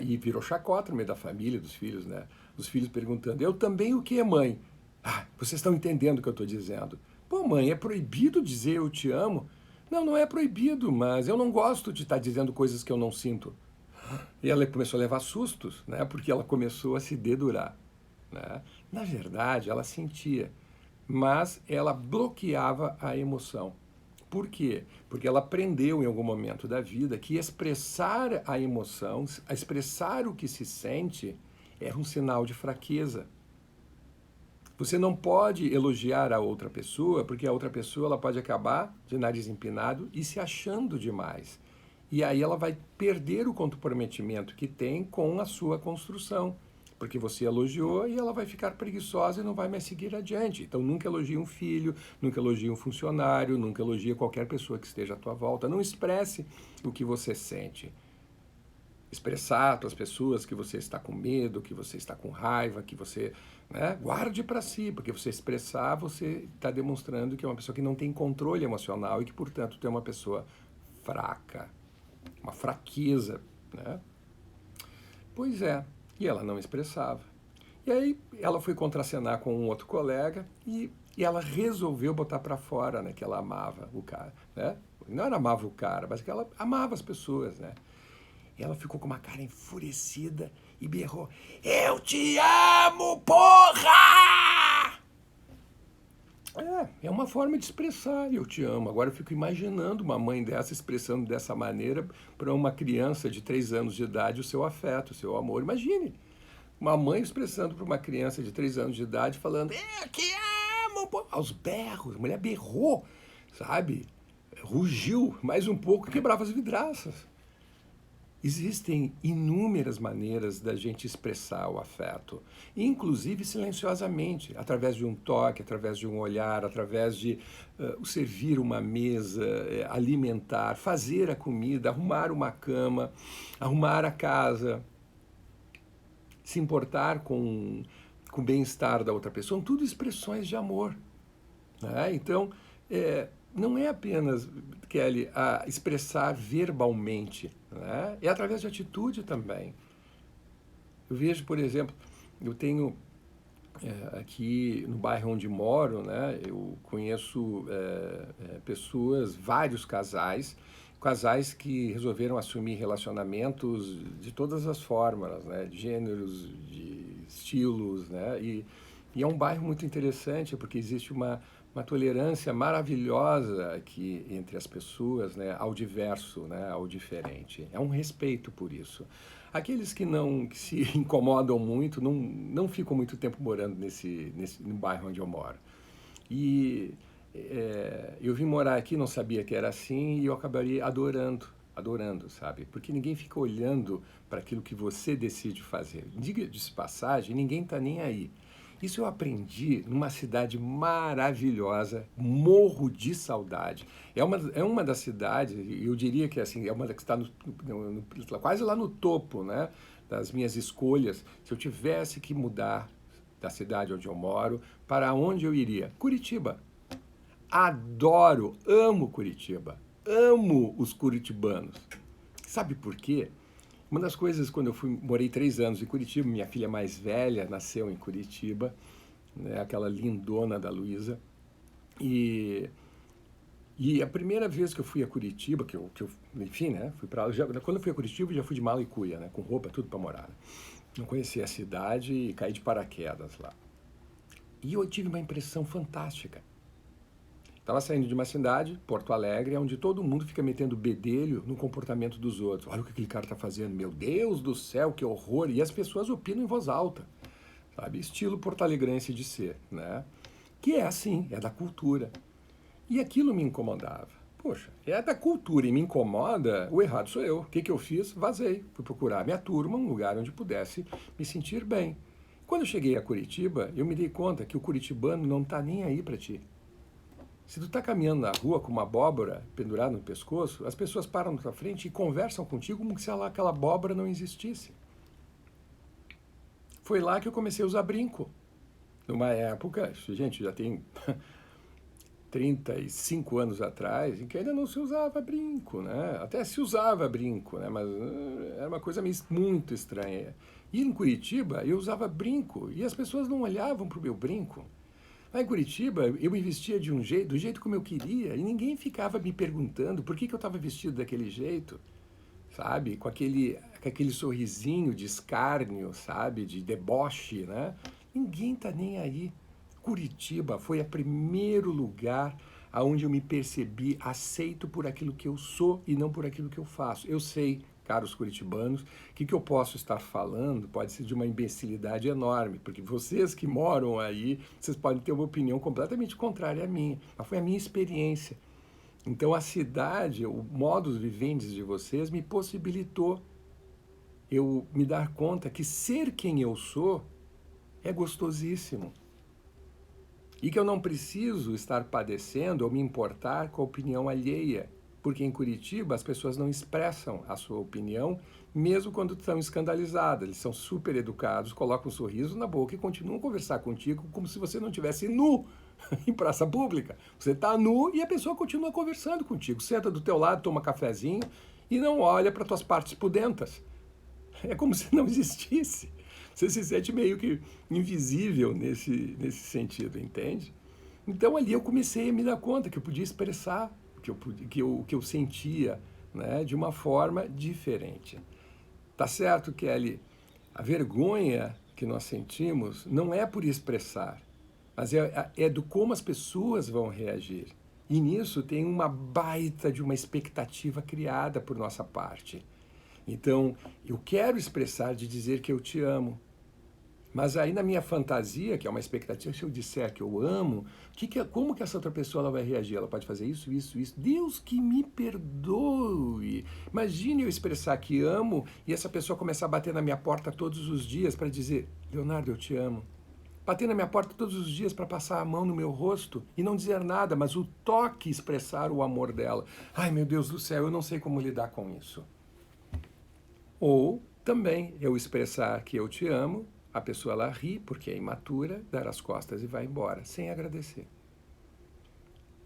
E virou chacota no meio da família, dos filhos, né? Os filhos perguntando, eu também o que, mãe? Ah, vocês estão entendendo o que eu estou dizendo. Pô, mãe, é proibido dizer eu te amo? Não, não é proibido, mas eu não gosto de estar dizendo coisas que eu não sinto. E ela começou a levar sustos, né? Porque ela começou a se dedurar. Né? Na verdade, ela sentia, mas ela bloqueava a emoção. Por quê? Porque ela aprendeu em algum momento da vida que expressar a emoção, expressar o que se sente, era um sinal de fraqueza. Você não pode elogiar a outra pessoa, porque a outra pessoa ela pode acabar de nariz empinado e se achando demais. E aí ela vai perder o comprometimento que tem com a sua construção, porque você elogiou e ela vai ficar preguiçosa e não vai mais seguir adiante. Então nunca elogie um filho, nunca elogie um funcionário, nunca elogie qualquer pessoa que esteja à tua volta. Não expresse o que você sente. Expressar para as pessoas que você está com medo, que você está com raiva, que você, né, guarde para si, porque você expressar, você está demonstrando que é uma pessoa que não tem controle emocional e que, portanto, é uma pessoa fraca, uma fraqueza, né? Pois é, e ela não expressava. E aí ela foi contracenar com um outro colega e ela resolveu botar para fora, né, que ela amava o cara, né? Não era amava o cara, mas que ela amava as pessoas, né? E ela ficou com uma cara enfurecida e berrou: eu te amo, porra! É uma forma de expressar eu te amo. Agora eu fico imaginando uma mãe dessa expressando dessa maneira para uma criança de 3 anos de idade o seu afeto, o seu amor. Imagine uma mãe expressando para uma criança de 3 anos de idade falando eu te amo, porra! Aos berros. A mulher berrou, sabe? Rugiu mais um pouco e quebrava as vidraças. Existem inúmeras maneiras da gente expressar o afeto, inclusive silenciosamente, através de um toque, através de um olhar, através de servir uma mesa, alimentar, fazer a comida, arrumar uma cama, arrumar a casa, se importar com o bem-estar da outra pessoa, são tudo expressões de amor. Né? Então, não é apenas, Kelly, a expressar verbalmente, né? É através de atitude também. Eu vejo, por exemplo, eu tenho aqui no bairro onde moro, né, eu conheço pessoas, vários casais que resolveram assumir relacionamentos de todas as formas, né, de gêneros, de estilos, né, e é um bairro muito interessante porque existe uma tolerância maravilhosa aqui entre as pessoas, né, ao diverso, né, ao diferente. É um respeito por isso. Aqueles que se incomodam muito não ficam muito tempo morando no bairro onde eu moro. E eu vim morar aqui, não sabia que era assim, e eu acabaria adorando, sabe? Porque ninguém fica olhando para aquilo que você decide fazer. Diga-se de passagem, ninguém está nem aí. Isso eu aprendi numa cidade maravilhosa, morro de saudade. É uma das cidades, e eu diria que assim, é uma que está quase lá no topo, né, das minhas escolhas. Se eu tivesse que mudar da cidade onde eu moro, para onde eu iria? Curitiba. Adoro, amo Curitiba, amo os curitibanos. Sabe por quê? Uma das coisas, quando morei 3 anos em Curitiba, minha filha mais velha nasceu em Curitiba, né, aquela lindona da Luísa, e, e a primeira vez que eu fui a Curitiba, enfim, né, fui para quando eu fui a Curitiba, eu já fui de mala e cuia, né, com roupa, tudo para morar. Né? Não conhecia a cidade e caí de paraquedas lá. E eu tive uma impressão fantástica. Estava saindo de uma cidade, Porto Alegre, onde todo mundo fica metendo bedelho no comportamento dos outros. Olha o que aquele cara está fazendo, meu Deus do céu, que horror! E as pessoas opinam em voz alta, sabe? Estilo porto-alegrense de ser, né? Que é assim, é da cultura. E aquilo me incomodava. Poxa, é da cultura e me incomoda, o errado sou eu. O que eu fiz? Vazei. Fui procurar minha turma, um lugar onde pudesse me sentir bem. Quando eu cheguei a Curitiba, eu me dei conta que o curitibano não está nem aí para ti. Se tu está caminhando na rua com uma abóbora pendurada no pescoço, as pessoas param na tua frente e conversam contigo como se aquela abóbora não existisse. Foi lá que eu comecei a usar brinco. Numa época, gente, já tem 35 anos atrás, em que ainda não se usava brinco, né? Até se usava brinco, né? Mas era uma coisa muito estranha. E em Curitiba, eu usava brinco e as pessoas não olhavam para o meu brinco. Lá em Curitiba, eu me vestia de um jeito, do jeito como eu queria, e ninguém ficava me perguntando por que eu estava vestido daquele jeito, sabe? Com aquele sorrisinho de escárnio, sabe? De deboche, né? Ninguém tá nem aí. Curitiba foi o primeiro lugar aonde eu me percebi aceito por aquilo que eu sou e não por aquilo que eu faço. Eu sei, caros curitibanos, que eu posso estar falando pode ser de uma imbecilidade enorme, porque vocês que moram aí, vocês podem ter uma opinião completamente contrária à minha, mas foi a minha experiência. Então a cidade, o modus vivendi de vocês me possibilitou eu me dar conta que ser quem eu sou é gostosíssimo. E que eu não preciso estar padecendo ou me importar com a opinião alheia, porque em Curitiba as pessoas não expressam a sua opinião, mesmo quando estão escandalizadas. Eles são super educados, colocam um sorriso na boca e continuam a conversar contigo como se você não estivesse nu em praça pública. Você está nu e a pessoa continua conversando contigo. Senta do teu lado, toma cafezinho e não olha para tuas partes pudentas. É como se não existisse. Você se sente meio que invisível nesse sentido, entende? Então ali eu comecei a me dar conta que eu podia expressar o que eu sentia, né, de uma forma diferente. Tá certo, Kelly? A vergonha que nós sentimos não é por expressar, mas é do como as pessoas vão reagir. E nisso tem uma baita de uma expectativa criada por nossa parte. Então, eu quero expressar de dizer que eu te amo. Mas aí na minha fantasia, que é uma expectativa, se eu disser que eu amo, como que essa outra pessoa ela vai reagir? Ela pode fazer isso, isso, isso. Deus que me perdoe. Imagine eu expressar que amo e essa pessoa começar a bater na minha porta todos os dias para dizer, Leonardo, eu te amo. Bater na minha porta todos os dias para passar a mão no meu rosto e não dizer nada, mas o toque expressar o amor dela. Ai, meu Deus do céu, eu não sei como lidar com isso. Ou também eu expressar que eu te amo, a pessoa ela ri porque é imatura, dar as costas e vai embora, sem agradecer.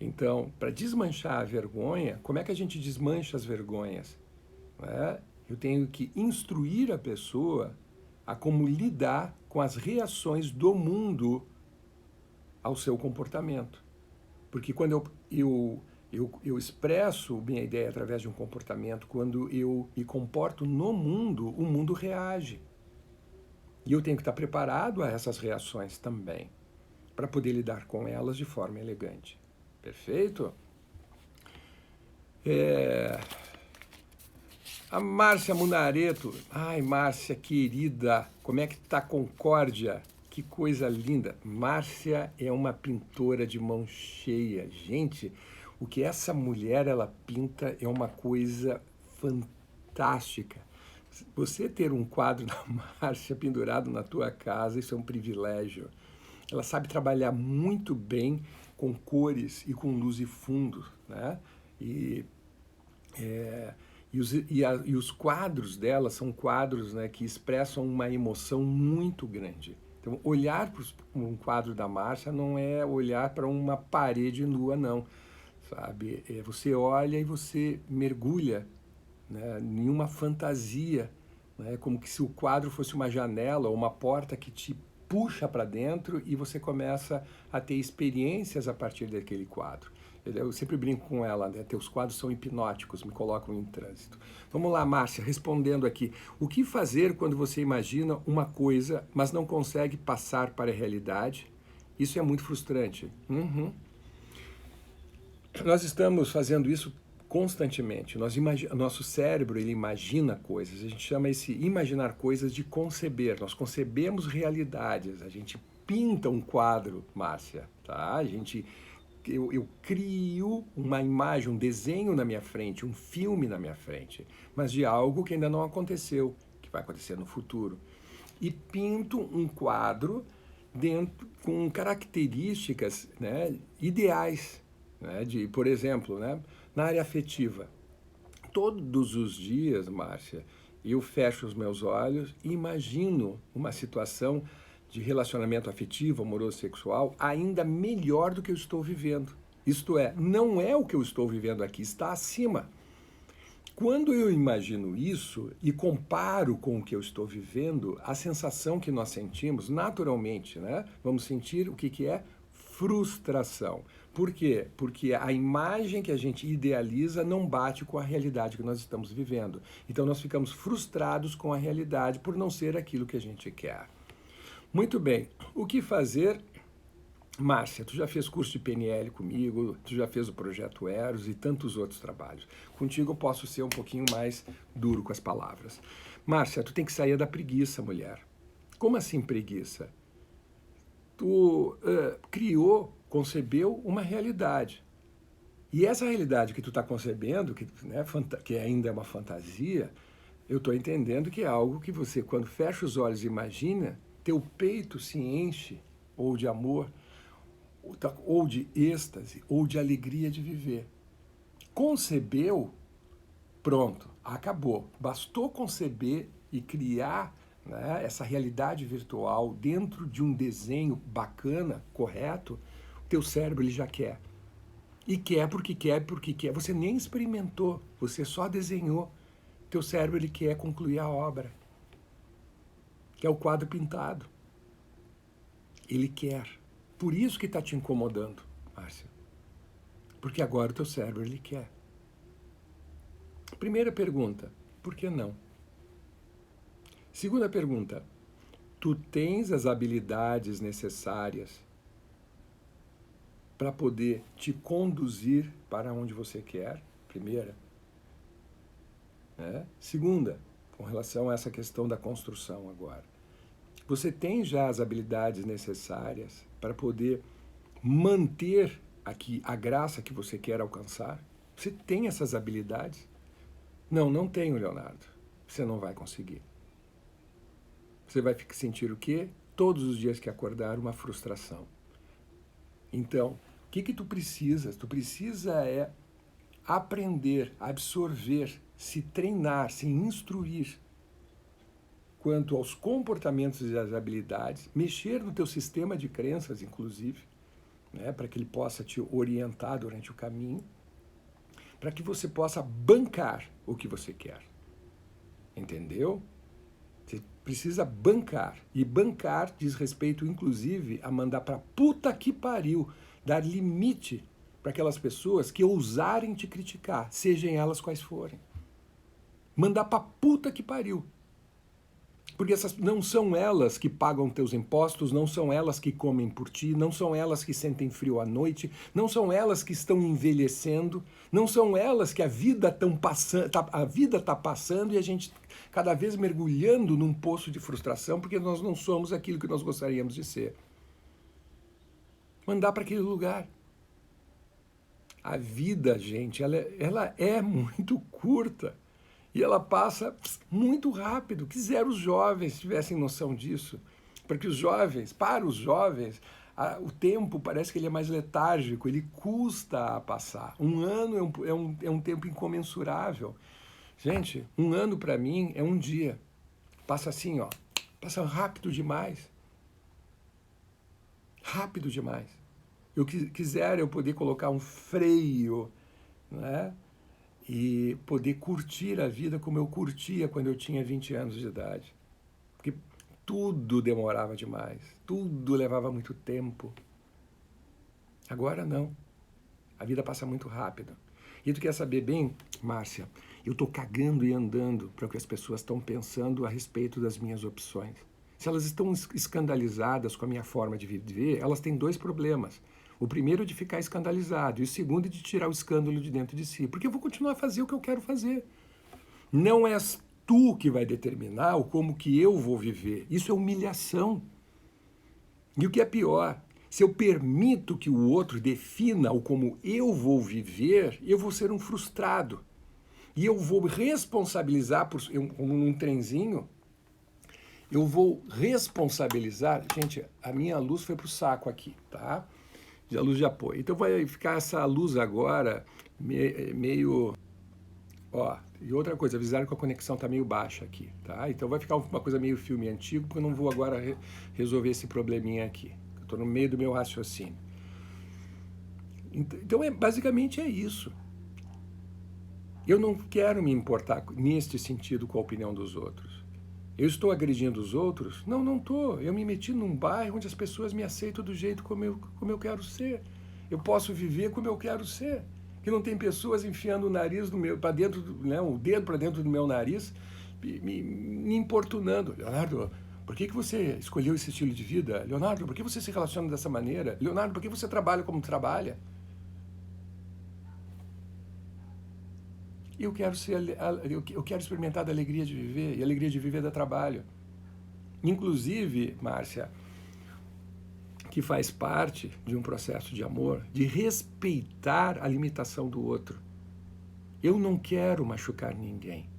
Então, para desmanchar a vergonha, como é que a gente desmancha as vergonhas? Né? Eu tenho que instruir a pessoa a como lidar com as reações do mundo ao seu comportamento. Porque quando eu expresso minha ideia através de um comportamento, quando eu me comporto no mundo, o mundo reage. E eu tenho que estar preparado a essas reações também, para poder lidar com elas de forma elegante. Perfeito? A Márcia Munareto. Ai, Márcia, querida, como é que tá a Concórdia? Que coisa linda. Márcia é uma pintora de mão cheia. Gente, o que essa mulher ela pinta é uma coisa fantástica. Você ter um quadro da Márcia pendurado na tua casa, isso é um privilégio. Ela sabe trabalhar muito bem com cores e com luz e fundo, né? E e os quadros dela são quadros, né, que expressam uma emoção muito grande. Então, olhar para um quadro da Márcia não é olhar para uma parede nua, não. Sabe? Você olha e você mergulha, né, em uma fantasia, né, como que se o quadro fosse uma janela ou uma porta que te puxa para dentro e você começa a ter experiências a partir daquele quadro. Eu sempre brinco com ela, né? Teus quadros são hipnóticos, me colocam em trânsito. Vamos lá, Márcia, respondendo aqui. O que fazer quando você imagina uma coisa, mas não consegue passar para a realidade? Isso é muito frustrante. Uhum. Nós estamos fazendo isso constantemente. Nosso cérebro ele imagina coisas. A gente chama esse imaginar coisas de conceber. Nós concebemos realidades. A gente pinta um quadro, Márcia, tá? Eu crio uma imagem, um desenho na minha frente, um filme na minha frente, mas de algo que ainda não aconteceu, que vai acontecer no futuro. E pinto um quadro dentro com características, né, ideais, né, de, por exemplo, né, na área afetiva. Todos os dias, Márcia, eu fecho os meus olhos e imagino uma situação de relacionamento afetivo, amoroso, sexual, ainda melhor do que eu estou vivendo. Isto é, não é o que eu estou vivendo aqui, está acima. Quando eu imagino isso e comparo com o que eu estou vivendo, a sensação que nós sentimos, naturalmente, né? Vamos sentir o que é frustração. Por quê? Porque a imagem que a gente idealiza não bate com a realidade que nós estamos vivendo. Então nós ficamos frustrados com a realidade por não ser aquilo que a gente quer. Muito bem, o que fazer? Márcia, tu já fez curso de PNL comigo, tu já fez o projeto Eros e tantos outros trabalhos. Contigo eu posso ser um pouquinho mais duro com as palavras. Márcia, tu tem que sair da preguiça, mulher. Como assim preguiça? Tu criou, concebeu uma realidade. E essa realidade que tu está concebendo, né, que ainda é uma fantasia, eu estou entendendo que é algo que você, quando fecha os olhos e imagina, teu peito se enche ou de amor, ou de êxtase, ou de alegria de viver. Concebeu, pronto, acabou. Bastou conceber e criar, né, essa realidade virtual dentro de um desenho bacana, correto, o teu cérebro ele já quer. E quer porque quer, porque quer. Você nem experimentou, você só desenhou. Teu cérebro ele quer concluir a obra, que é o quadro pintado. Ele quer. Por isso que está te incomodando, Márcia. Porque agora o teu cérebro ele quer. Primeira pergunta, por que não? Segunda pergunta, tu tens as habilidades necessárias para poder te conduzir para onde você quer? Primeira. Né? Segunda, com relação a essa questão da construção agora. Você tem já as habilidades necessárias para poder manter aqui a graça que você quer alcançar? Você tem essas habilidades? Não, não tenho, Leonardo. Você não vai conseguir. Você vai sentir o quê? Todos os dias que acordar, uma frustração. Então, o que tu precisas? Tu precisa aprender, absorver, se treinar, se instruir quanto aos comportamentos e às habilidades, mexer no teu sistema de crenças, inclusive, né, para que ele possa te orientar durante o caminho, para que você possa bancar o que você quer. Entendeu? Você precisa bancar. E bancar diz respeito, inclusive, a mandar para puta que pariu, dar limite para aquelas pessoas que ousarem te criticar, sejam elas quais forem. Mandar para puta que pariu. Porque essas não são elas que pagam teus impostos, não são elas que comem por ti, não são elas que sentem frio à noite, não são elas que estão envelhecendo, não são elas que a vida está passando e a gente cada vez mergulhando num poço de frustração porque nós não somos aquilo que nós gostaríamos de ser. Mandar para aquele lugar. A vida, gente, ela é muito curta. E ela passa muito rápido. Quisera os jovens tivessem noção disso. Porque para os jovens, o tempo parece que ele é mais letárgico, ele custa a passar. Um ano é um tempo incomensurável. Gente, um ano para mim é um dia. Passa assim, ó. Passa rápido demais. Rápido demais. Quisera eu poder colocar um freio, né? E poder curtir a vida como eu curtia quando eu tinha 20 anos de idade. Porque tudo demorava demais, tudo levava muito tempo. Agora não. A vida passa muito rápido. E tu quer saber bem, Márcia? Eu estou cagando e andando para o que as pessoas estão pensando a respeito das minhas opções. Se elas estão escandalizadas com a minha forma de viver, elas têm dois problemas. O primeiro é de ficar escandalizado e o segundo é de tirar o escândalo de dentro de si. Porque eu vou continuar a fazer o que eu quero fazer. Não és tu que vai determinar o como que eu vou viver. Isso é humilhação. E o que é pior, se eu permito que o outro defina o como eu vou viver, eu vou ser um frustrado. E eu vou responsabilizar, como num trenzinho, eu vou responsabilizar... Gente, a minha luz foi pro saco aqui, tá? A luz de apoio. Então vai ficar essa luz agora meio... Ó, e outra coisa, avisaram que a conexão tá meio baixa aqui, tá? Então vai ficar uma coisa meio filme antigo, porque eu não vou agora resolver esse probleminha aqui. Eu tô no meio do meu raciocínio. Então, basicamente é isso. Eu não quero me importar neste sentido com a opinião dos outros. Eu estou agredindo os outros? Não, não estou. Eu me meti num bairro onde as pessoas me aceitam do jeito como eu quero ser. Eu posso viver como eu quero ser. Que não tem pessoas enfiando o nariz para dentro, né, o dedo para dentro do meu nariz, me importunando. Leonardo, por que você escolheu esse estilo de vida? Leonardo, por que você se relaciona dessa maneira? Leonardo, por que você trabalha como trabalha? Eu quero experimentar da alegria de viver, e a alegria de viver dá trabalho. Inclusive, Márcia, que faz parte de um processo de amor, de respeitar a limitação do outro. Eu não quero machucar ninguém.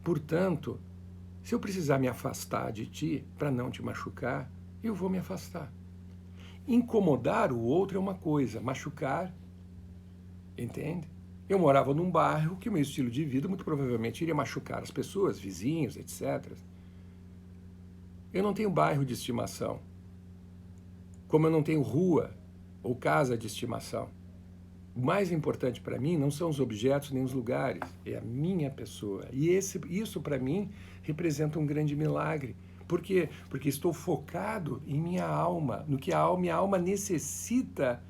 Portanto, se eu precisar me afastar de ti para não te machucar, eu vou me afastar. Incomodar o outro é uma coisa, machucar, entende? Eu morava num bairro que o meu estilo de vida muito provavelmente iria machucar as pessoas, vizinhos, etc. Eu não tenho bairro de estimação, como eu não tenho rua ou casa de estimação. O mais importante para mim não são os objetos nem os lugares, é a minha pessoa. E isso para mim representa um grande milagre. Por quê? Porque estou focado em minha alma, no que minha alma necessita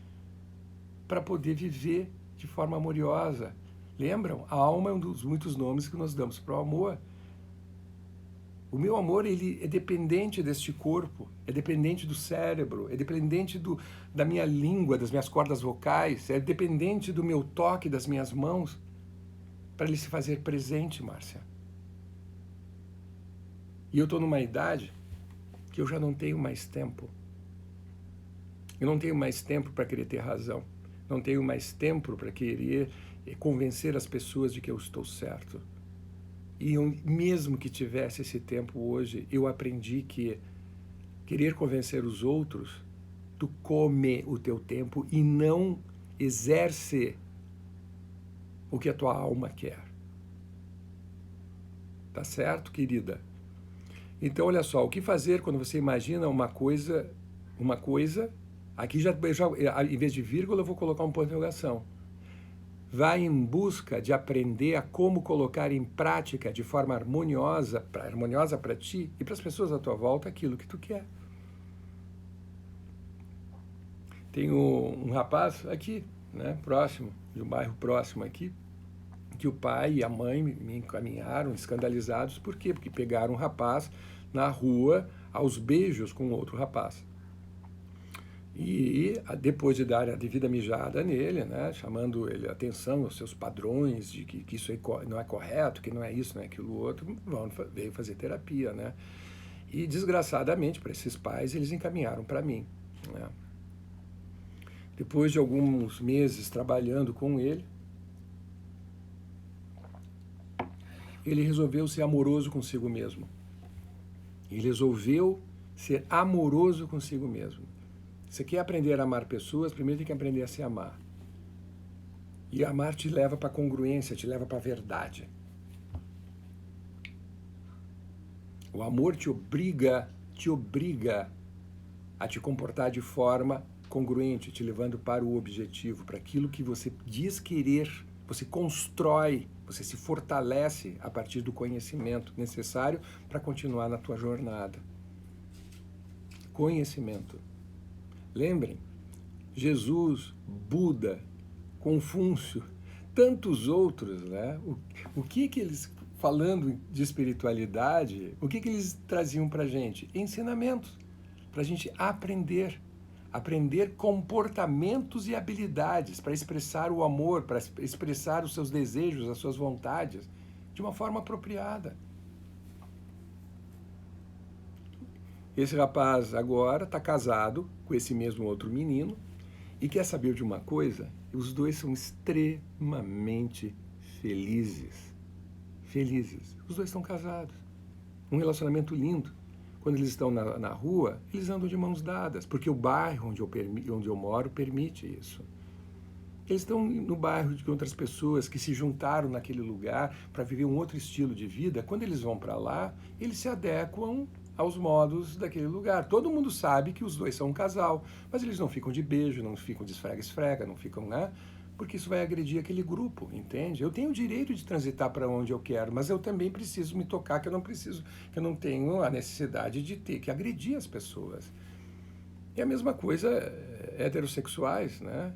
para poder viver de forma amorosa. Lembram? A alma é um dos muitos nomes que nós damos para o amor. O meu amor, ele é dependente deste corpo, é dependente do cérebro, é dependente da minha língua, das minhas cordas vocais, é dependente do meu toque, das minhas mãos, para ele se fazer presente, Márcia. E eu estou numa idade que eu já não tenho mais tempo. Eu não tenho mais tempo para querer ter razão. Não tenho mais tempo para querer convencer as pessoas de que eu estou certo. E eu, mesmo que tivesse esse tempo hoje, eu aprendi que querer convencer os outros, tu come o teu tempo e não exerce o que a tua alma quer. Tá certo, querida? Então, olha só, o que fazer quando você imagina uma coisa Aqui em vez de vírgula, eu vou colocar um ponto de interrogação. Vai em busca de aprender a como colocar em prática de forma harmoniosa para ti e para as pessoas à tua volta aquilo que tu quer. Tem um rapaz aqui, né, próximo, de um bairro próximo aqui, que o pai e a mãe me encaminharam escandalizados. Por quê? Porque pegaram um rapaz na rua aos beijos com outro rapaz. E depois de dar a devida mijada nele, né, chamando ele a atenção aos seus padrões de que isso não é correto, que não é isso, não é aquilo outro, veio fazer terapia, né? E desgraçadamente para esses pais eles encaminharam para mim, né? Depois de alguns meses trabalhando com ele resolveu ser amoroso consigo mesmo. Ele resolveu ser amoroso consigo mesmo. Você quer aprender a amar pessoas, primeiro tem que aprender a se amar. E amar te leva para a congruência, te leva para a verdade. O amor te obriga a te comportar de forma congruente, te levando para o objetivo, para aquilo que você diz querer. Você constrói, você se fortalece a partir do conhecimento necessário para continuar na tua jornada. Conhecimento. Lembrem, Jesus, Buda, Confúcio, tantos outros, né? O que eles, falando de espiritualidade, o que eles traziam para a gente? Ensinamentos, para a gente aprender comportamentos e habilidades para expressar o amor, para expressar os seus desejos, as suas vontades, de uma forma apropriada. Esse rapaz agora está casado com esse mesmo outro menino e quer saber de uma coisa? Os dois são extremamente felizes. Felizes. Os dois estão casados. Um relacionamento lindo. Quando eles estão na rua, eles andam de mãos dadas, porque o bairro onde eu moro permite isso. Eles estão no bairro de outras pessoas que se juntaram naquele lugar para viver um outro estilo de vida. Quando eles vão para lá, eles se adequam aos modos daquele lugar. Todo mundo sabe que os dois são um casal, mas eles não ficam de beijo, não ficam de esfrega-esfrega, não ficam, né? Porque isso vai agredir aquele grupo, entende? Eu tenho o direito de transitar para onde eu quero, mas eu também preciso me tocar, que eu não tenho a necessidade de ter que agredir as pessoas. E a mesma coisa heterossexuais, né?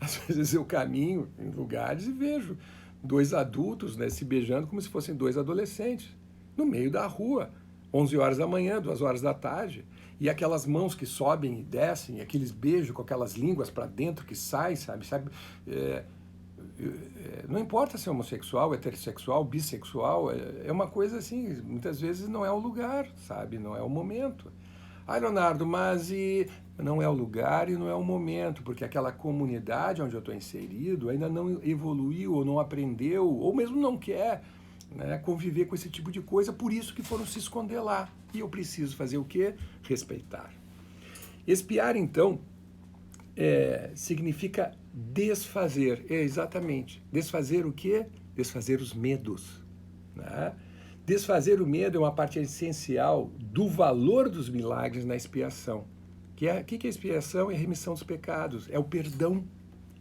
Às vezes eu caminho em lugares e vejo dois adultos, né, se beijando como se fossem dois adolescentes, no meio da rua, 11 horas da manhã, 2 horas da tarde, e aquelas mãos que sobem e descem, aqueles beijos com aquelas línguas para dentro que saem, sabe? Não importa se é homossexual, heterossexual, bissexual, é uma coisa assim, muitas vezes não é o lugar, sabe? Não é o momento. Ah, Leonardo, mas não é o lugar e não é o momento, porque aquela comunidade onde eu estou inserido ainda não evoluiu, ou não aprendeu, ou mesmo não quer, né, conviver com esse tipo de coisa, por isso que foram se esconder lá. E eu preciso fazer o quê? Respeitar. Expiar, então, significa desfazer. Exatamente. Desfazer o quê? Desfazer os medos, né? Desfazer o medo é uma parte essencial do valor dos milagres na expiação. O que é a expiação? É a remissão dos pecados, é o perdão.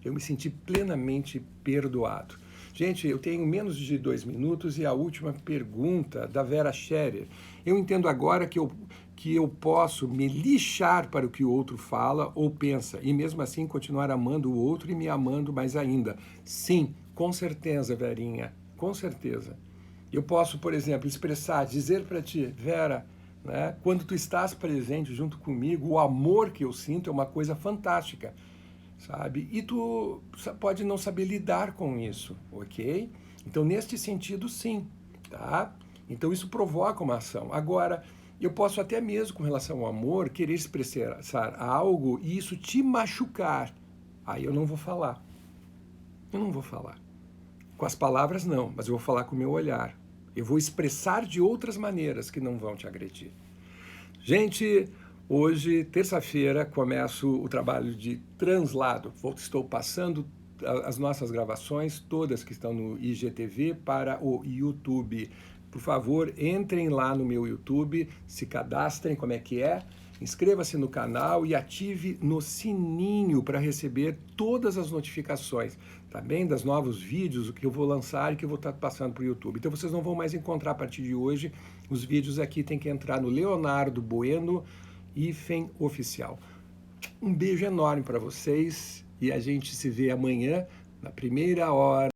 Eu me senti plenamente perdoado. Gente, eu tenho menos de 2 minutos e a última pergunta da Vera Scherer. Eu entendo agora que eu posso me lixar para o que o outro fala ou pensa e mesmo assim continuar amando o outro e me amando mais ainda. Sim, com certeza, Verinha, com certeza. Eu posso, por exemplo, dizer para ti, Vera, né, quando tu estás presente junto comigo, o amor que eu sinto é uma coisa fantástica, sabe? E tu pode não saber lidar com isso, ok? Então, neste sentido, sim, tá? Então, isso provoca uma ação. Agora, eu posso até mesmo, com relação ao amor, querer expressar algo e isso te machucar. Aí eu não vou falar. Eu não vou falar. Com as palavras, não, mas eu vou falar com o meu olhar. Eu vou expressar de outras maneiras que não vão te agredir. Gente, hoje, terça-feira, começo o trabalho de translado. Estou passando as nossas gravações, todas que estão no IGTV, para o YouTube. Por favor, entrem lá no meu YouTube, se cadastrem, como é que é, inscreva-se no canal e ative no sininho para receber todas as notificações, também das novos vídeos que eu vou lançar e que eu vou estar passando para o YouTube. Então vocês não vão mais encontrar a partir de hoje os vídeos aqui, tem que entrar no Leonardo Bueno Oficial. Um beijo enorme para vocês e a gente se vê amanhã na primeira hora.